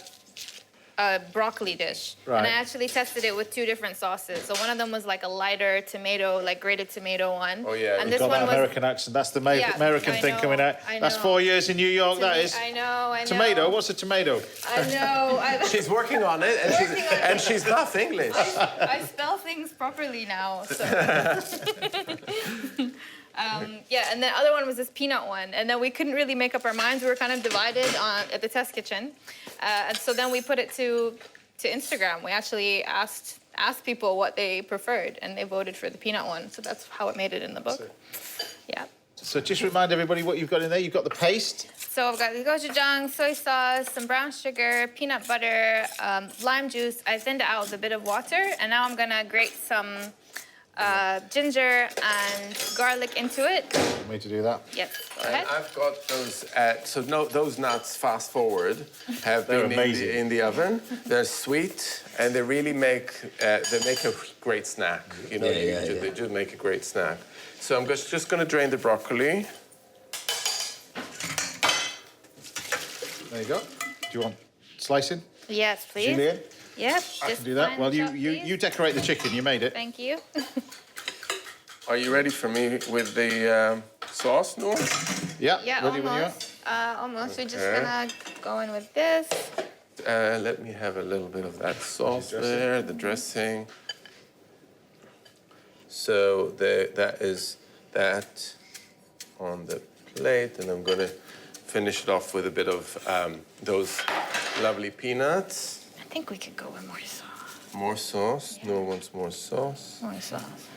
S10: a broccoli dish.
S1: Right.
S10: And I actually tested it with 2 different sauces. So one of them was like a lighter tomato, like grated tomato one.
S9: Oh, yeah.
S10: And
S1: You've
S10: this
S1: got
S10: one
S1: that
S10: was
S1: American accent. That's the
S10: Yeah,
S1: American
S10: I
S1: thing
S10: know,
S1: coming out.
S10: I
S1: That's
S10: know.
S1: 4 years in New York, that is.
S10: I know.
S1: Tomato? What's a tomato?
S10: I know.
S9: She's working on it, and she's half English.
S10: I spell things properly now. So. Yeah, and the other one was this peanut one. And then we couldn't really make up our minds. We were kind of divided at the test kitchen. And so then we put it to Instagram. We actually asked people what they preferred, and they voted for the peanut one. So that's how it made it in the book. Yeah.
S1: So just remind everybody what you've got in there. You've got the paste.
S10: So I've got the gochujang, soy sauce, some brown sugar, peanut butter, lime juice. I thinned it out with a bit of water, and now I'm gonna grate some ginger and garlic into it.
S1: Want me to do that?
S10: Yes, go
S9: And
S10: ahead.
S9: I've got those. Those nuts, fast forward, have
S1: They're
S9: been
S1: amazing.
S9: in the oven. They're sweet, and they really make a great snack. You know, they just make a great snack. So I'm just going to drain the broccoli.
S1: There you go. Do you want slicing?
S10: Yes, please.
S1: Julian?
S10: Yep.
S1: I can do that. Well, you decorate the chicken. You made it.
S10: Thank you.
S9: Are you ready for me with the sauce, Noor?
S1: Yeah.
S10: Yeah,
S1: Ready when you are?
S10: almost. Almost. We're just gonna go in with this.
S9: Let me have a little bit of that sauce there, the dressing. So that is that on the plate, and I'm gonna finish it off with a bit of those lovely peanuts.
S10: I think we could go with more sauce.
S9: More sauce. Noor wants more sauce.
S10: More sauce.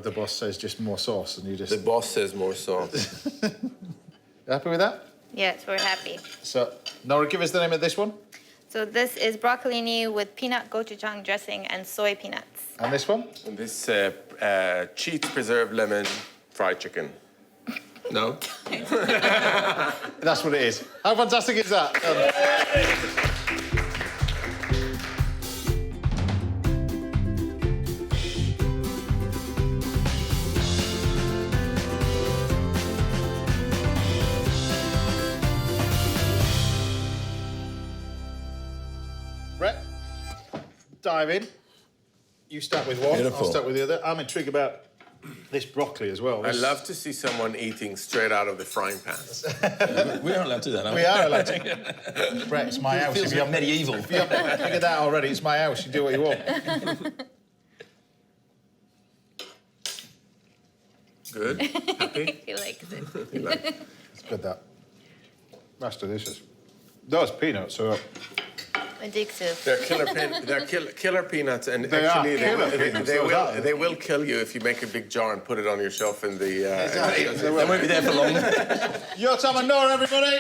S1: The boss says just more sauce, and you just.
S9: The boss says more sauce.
S1: Happy with that?
S10: Yes, we're happy.
S1: So, Nora, give us the name of this one.
S10: So this is broccolini with peanut gochujang dressing and soy peanuts.
S1: And this one?
S9: And this cheese preserved lemon fried chicken. No?
S1: That's what it is. How fantastic is that? Brett, dive in. You start with one.
S2: Beautiful.
S1: I'll start with the other. I'm intrigued about this broccoli as well.
S9: I love to see someone eating straight out of the frying pan.
S2: We are allowed to do that, aren't we?
S1: We are allowed to. Brett, it's my house.
S2: Feels
S1: If you haven't-
S2: medieval.
S1: If you haven't figured that out already, it's my house. You do what you want.
S9: Good? Happy?
S10: He likes it.
S1: It's good, that. That's delicious. Those peanuts are...
S10: Addictive.
S9: They're killer peanuts, and
S1: They
S9: actually
S1: are killer peanuts,
S9: they will kill you if you make a big jar and put it on your shelf in the.
S2: They won't be there for long.
S1: Yottam and Noor, everybody!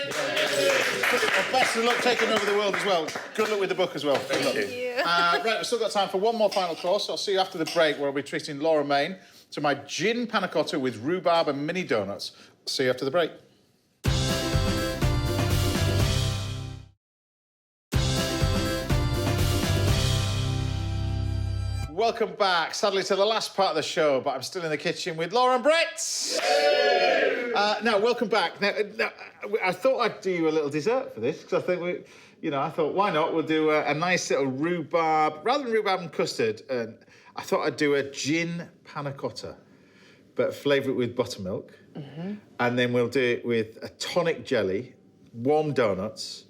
S1: Best of luck taking over the world as well. Good luck with the book as well.
S9: Thank you.
S1: Right, we've still got time for one more final course. I'll see you after the break, where I'll be treating Laura Main to my gin panna cotta with rhubarb and mini donuts. See you after the break. Welcome back, sadly, to the last part of the show, but I'm still in the kitchen with Laura and Brett. Now, welcome back. Now, I thought I'd do a little dessert for this, because I think I thought, why not? We'll do a nice little rhubarb, rather than rhubarb and custard, I thought I'd do a gin panna cotta, but flavour it with buttermilk. Mm-hmm. And then we'll do it with a tonic jelly, warm donuts,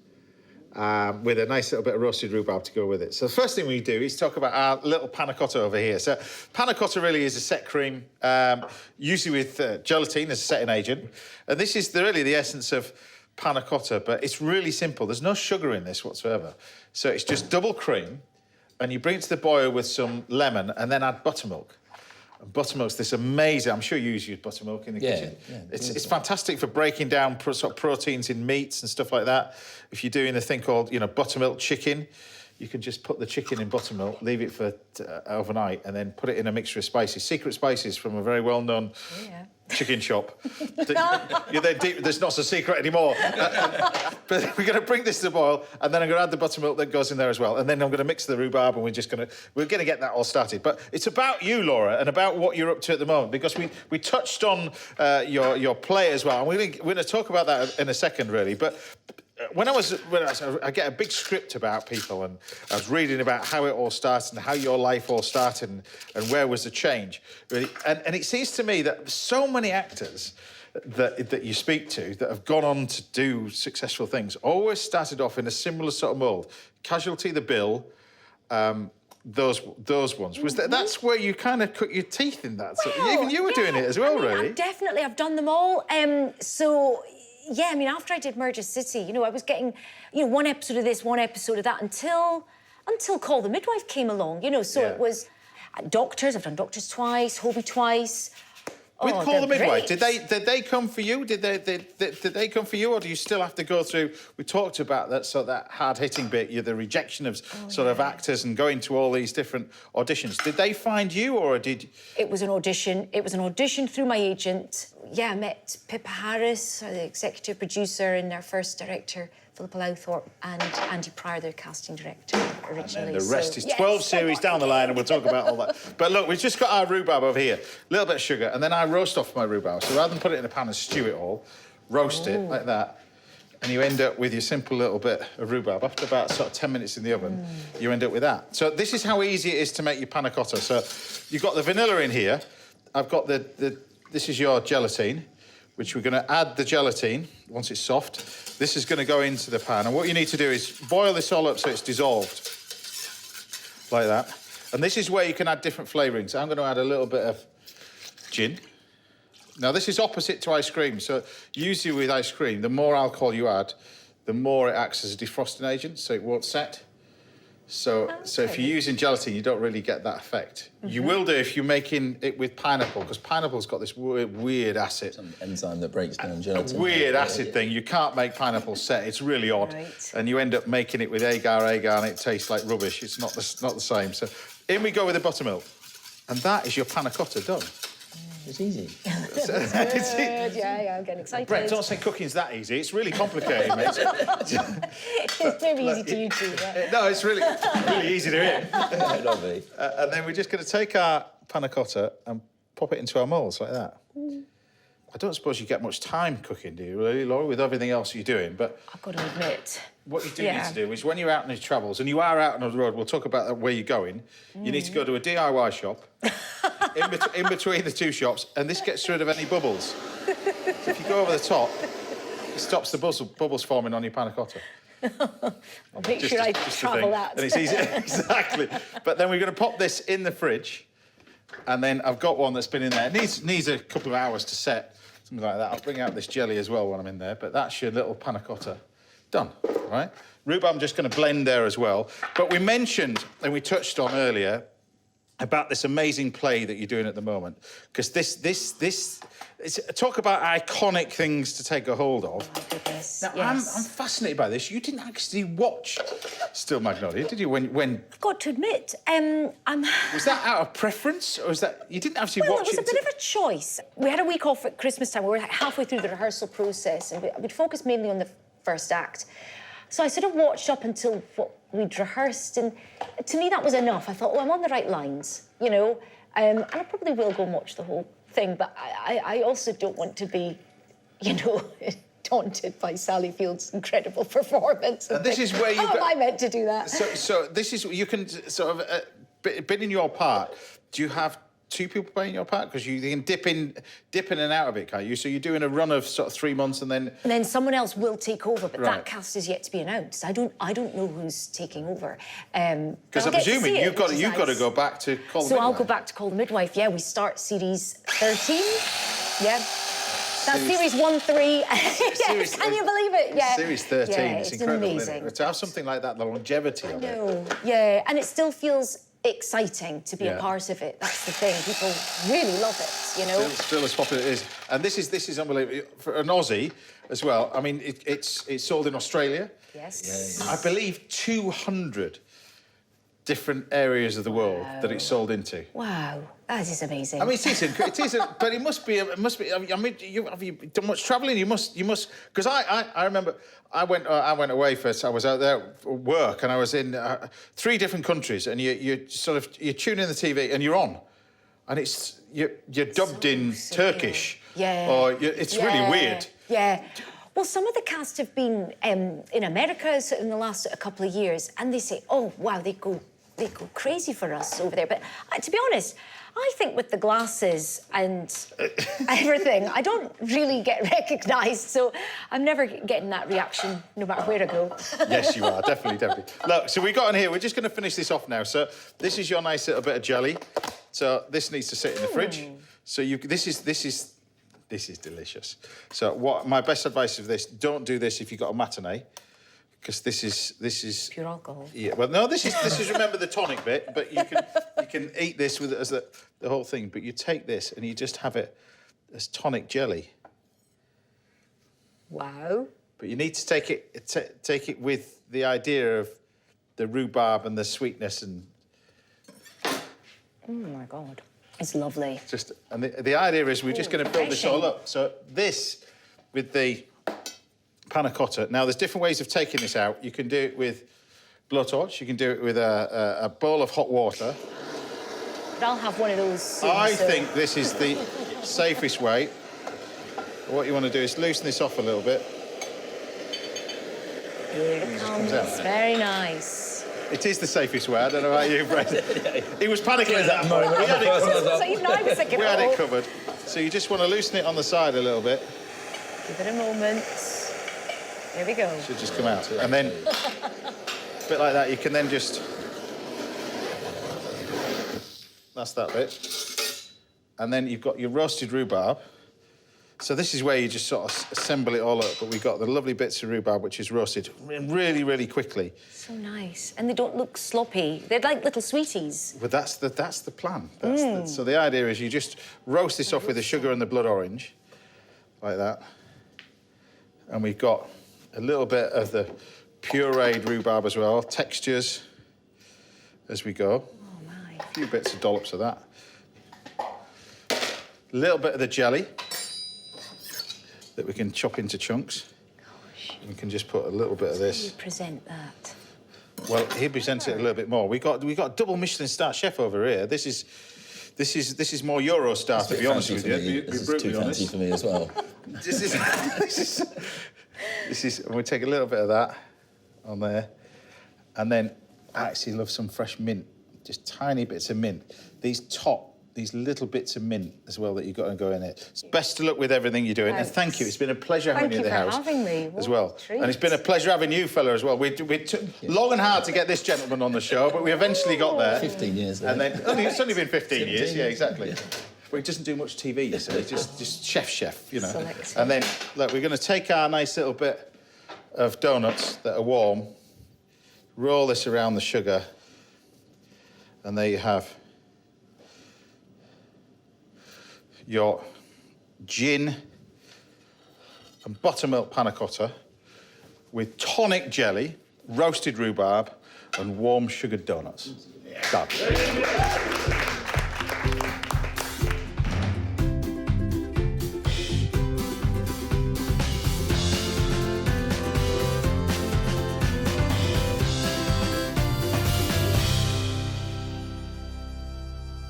S1: with a nice little bit of roasted rhubarb to go with it. So the first thing we do is talk about our little panna cotta over here. So panna cotta really is a set cream, usually with gelatine as a setting agent. And this is really the essence of panna cotta, but it's really simple. There's no sugar in this whatsoever. So it's just double cream, and you bring it to the boil with some lemon, and then add buttermilk. And buttermilk's this amazing, I'm sure you use buttermilk in the kitchen. Yeah, it's fantastic for breaking down sort of proteins in meats and stuff like that. If you're doing a thing called, buttermilk chicken, you can just put the chicken in buttermilk, leave it for overnight, and then put it in a mixture of spices. Secret spices from a very well-known chicken shop. There's not so secret anymore. But we're going to bring this to the boil, and then I'm going to add the buttermilk that goes in there as well. And then I'm going to mix the rhubarb, and we're going to get that all started. But it's about you, Laura, and about what you're up to at the moment, because we touched on your play as well, and we're going to talk about that in a second, really. But when I get a big script about people, and I was reading about how it all started and how your life all started and where was the change. Really. And it seems to me that so many actors that you speak to that have gone on to do successful things always started off in a similar sort of mould. Casualty, The Bill, those ones. Was that's where you kind of cut your teeth in that? So even you were doing it as well, really.
S5: Definitely, I've done them all. So, yeah, I mean, after I did Murder City, you know, I was getting, you know, one episode of this, one episode of that until Call The Midwife came along, you know. So it was Doctors. I've done Doctors twice, Hobie twice.
S1: With Call The Midwife,
S5: great.
S1: did they come for you? Did they come for you, or do you still have to go through? We talked about that that hard hitting bit, the rejection of of actors and going to all these different auditions. Did they find you, or did?
S5: It was an audition. It was an audition through my agent. Yeah, I met Pippa Harris, the executive producer, and their first director, Philippa Lowthorpe, and Andy Pryor, their casting director originally.
S1: And the rest is 12 series down the line, and we'll talk about all that. But look, we've just got our rhubarb over here, a little bit of sugar, and then I roast off my rhubarb. So rather than put it in a pan and stew it all, roast it like that, and you end up with your simple little bit of rhubarb. After about sort of 10 minutes in the oven, you end up with that. So this is how easy it is to make your panna cotta. So you've got the vanilla in here. I've got this is your gelatine, which we're going to add the gelatine once it's soft. This is going to go into the pan. And what you need to do is boil this all up so it's dissolved, like that. And this is where you can add different flavourings. I'm going to add a little bit of gin. Now, this is opposite to ice cream. So usually with ice cream, the more alcohol you add, the more it acts as a defrosting agent, so it won't set. So if you're using gelatin, you don't really get that effect. You will do if you're making it with pineapple, because pineapple's got this weird acid.
S2: Some enzyme that breaks down gelatin.
S1: Weird acid thing. You can't make pineapple set. It's really odd.
S5: Right.
S1: And you end up making it with agar, and it tastes like rubbish. It's not the same. So in we go with the buttermilk. And that is your panna cotta done.
S2: It's easy.
S5: It's good. Yeah, I'm getting excited.
S1: Brett, don't say cooking's that easy. It's really complicated, mate.
S5: It's very easy to you too. Yeah.
S1: No, it's really easy to eat.
S2: Might not be.
S1: And then we're just going to take our panna cotta and pop it into our moulds like that. I don't suppose you get much time cooking, do you, really, Laura, with everything else you're doing? But
S5: I've got to admit.
S1: What you do need to do is when you're out on your travels, and you are out on the road, we'll talk about where you're going, you need to go to a DIY shop, in between the two shops, and this gets rid of any bubbles. So if you go over the top, it stops the bubbles forming on your panna cotta.
S5: I'll make sure I travel that.
S1: And it's easy, exactly. But then we're going to pop this in the fridge, and then I've got one that's been in there. It needs a couple of hours to set, something like that. I'll bring out this jelly as well when I'm in there, but that's your little panna cotta done, right? Rhubarb, I'm just going to blend there as well. But we mentioned, and we touched on earlier, about this amazing play that you're doing at the moment. Because this talk about iconic things to take a hold of.
S5: Oh, my goodness.
S1: Now,
S5: yes.
S1: I'm fascinated by this. You didn't actually watch Still Magnolia, did you? When
S5: I've got to admit,
S1: was that out of preference, or was that you didn't actually watch it?
S5: It was a bit of a choice. We had a week off at Christmas time. We were halfway through the rehearsal process, and we'd focused mainly on the first act. So I sort of watched up until what we'd rehearsed, and to me that was enough. I thought, oh, I'm on the right lines, you know, and I probably will go and watch the whole thing, but I also don't want to be, you know, daunted by Sally Field's incredible performance.
S1: And this is where you.
S5: How am I meant to do that?
S1: So this is you can sort of been in your part. Do you have two people playing your part? Because you can dip in and out of it, can't you? So you're doing a run of sort of 3 months, and then.
S5: And then someone else will take over, but
S1: Right.
S5: that cast is yet to be announced. I don't know who's taking over.
S1: Because I'm presuming you've got to go back to Call The Midwife.
S5: So I'll go back to Call The Midwife. Yeah, we start series 13. Yeah. That's series 1, 3. Yes, can you believe it? Yeah.
S1: Series 13.
S5: Yeah,
S1: it's incredible,
S5: amazing.
S1: isn't it? To have something like that, the longevity of it.
S5: No. Yeah, and it still feels exciting to be
S1: Yeah.
S5: a part of it. That's the thing. People really love it, you know.
S1: Still as popular as it is, and this is unbelievable for an Aussie as well. I mean, it's sold in Australia.
S5: Yes.
S1: I believe 200 different areas of the world that it's sold into.
S5: Wow, that is amazing.
S1: I mean, it is, but it must be. I mean, have you done much travelling? You must, because I remember I went away first. I was out there for work, and I was in 3 different countries, and you tune in the TV, and you're on, and you're dubbed in Turkish.
S5: Yeah.
S1: Or it's really weird.
S5: Yeah. Well, some of the cast have been in America in the last couple of years, and they say, oh, wow, they go crazy for us over there. But to be honest, I think with the glasses and everything, I don't really get recognised, so I'm never getting that reaction, no matter where I go.
S1: Yes, you are, definitely. Look, so we got in here, we're just going to finish this off now. So this is your nice little bit of jelly. So this needs to sit in the fridge. So this is delicious. So what my best advice of this, don't do this if you've got a matinee, because this is
S5: pure alcohol.
S1: Yeah, well, no, this is remember the tonic bit, but you can eat this with as the whole thing. But you take this and you just have it as tonic jelly.
S5: Wow.
S1: But you need to take it with the idea of the rhubarb and the sweetness and.
S5: Oh my God, it's lovely.
S1: And the idea is we're just going to build this all up. So this with the panna cotta. Now, there's different ways of taking this out. You can do it with blowtorch. You can do it with a bowl of hot water.
S5: But I'll have one of those soon,
S1: I think this is the safest way. What you want to do is loosen this off a little bit.
S5: Here it comes. Very nice.
S1: It is the safest way. I don't know about you, Brett. He was panicking at that moment. We had it covered. So you just want to loosen it on the side a little bit.
S5: Give it a moment. There we go.
S1: Should just come out. And then, a bit like that, you can then just... That's that bit. And then you've got your roasted rhubarb. So this is where you just sort of assemble it all up, but we've got the lovely bits of rhubarb, which is roasted really, really quickly.
S5: So nice. And they don't look sloppy. They're like little sweeties.
S1: But that's the plan. So the idea is you just roast this off with the sugar and the blood orange, like that. And we've got a little bit of the pureed rhubarb as well, textures as we go.
S5: Oh, my.
S1: A few bits of dollops of that. A little bit of the jelly that we can chop into chunks.
S5: Gosh.
S1: We can just put a little bit of this.
S5: How do you present that?
S1: Well, he presents it a little bit more. We got a double Michelin star chef over here. This is more Euro star, to be honest with you.
S2: This is too fancy for me as well.
S1: This is, and we take a little bit of that on there, and then I actually love some fresh mint, just tiny bits of mint. These little bits of mint as well that you've got to go in it. Best of luck with everything you're doing, and thank you. It's been a pleasure having you in the house.
S5: Thank you for having me.
S1: As well. And it's been a pleasure having you, fella, as well. We took long and hard to get this gentleman on the show, but we eventually got there.
S2: 15 years.
S1: And then it's only been 15 years. Yeah, exactly. Well, he doesn't do much TV, you see. Just chef, you know.
S5: Selective.
S1: And then, look, we're going to take our nice little bit of donuts that are warm, roll this around the sugar, and there you have your gin and buttermilk panna cotta with tonic jelly, roasted rhubarb, and warm sugared donuts. Done.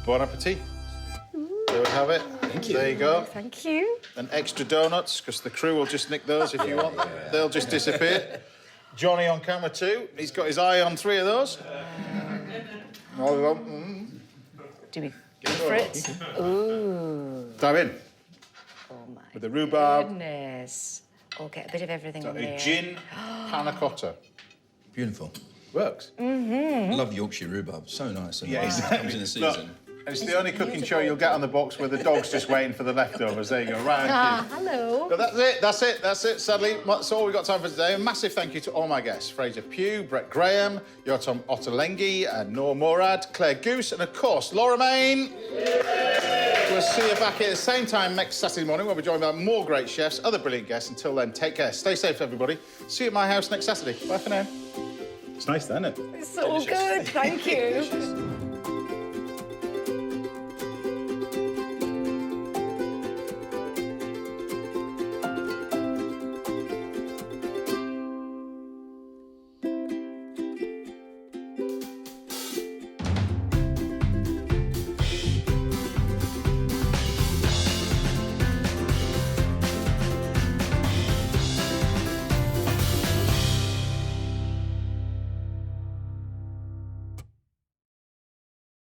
S1: Bon appetit. There we have it. Thank you. There you go.
S5: Thank you.
S1: And extra donuts, because the crew will just nick those if you want them. They'll just disappear. Johnny on camera too. He's got his eye on 3 of those.
S5: Do we go for it? Ooh.
S1: Dive in.
S5: Oh, my
S1: With the rhubarb.
S5: goodness. Oh, get a bit of everything in
S1: A
S5: there.
S1: gin panna cotta.
S2: Beautiful.
S1: Works.
S2: I love Yorkshire rhubarb. So nice. And
S1: Yeah, exactly.
S2: Comes in the season.
S1: Look, it's the only cooking show you'll get on the box where the dog's just waiting for the leftovers. There you go, right on cue.
S5: Hello.
S1: But that's it. Sadly, that's all we've got time for today. A massive thank you to all my guests. Fraser Pugh, Brett Graham, Yottam Ottolenghi, and Noor Murad, Claire Goose, and of course, Laura Main. We'll see you back here at the same time next Saturday morning where we're joined by more great chefs, other brilliant guests. Until then, take care. Stay safe, everybody. See you at my house next Saturday. Bye for now. It's nice, isn't it?
S5: It's so good. Thank you.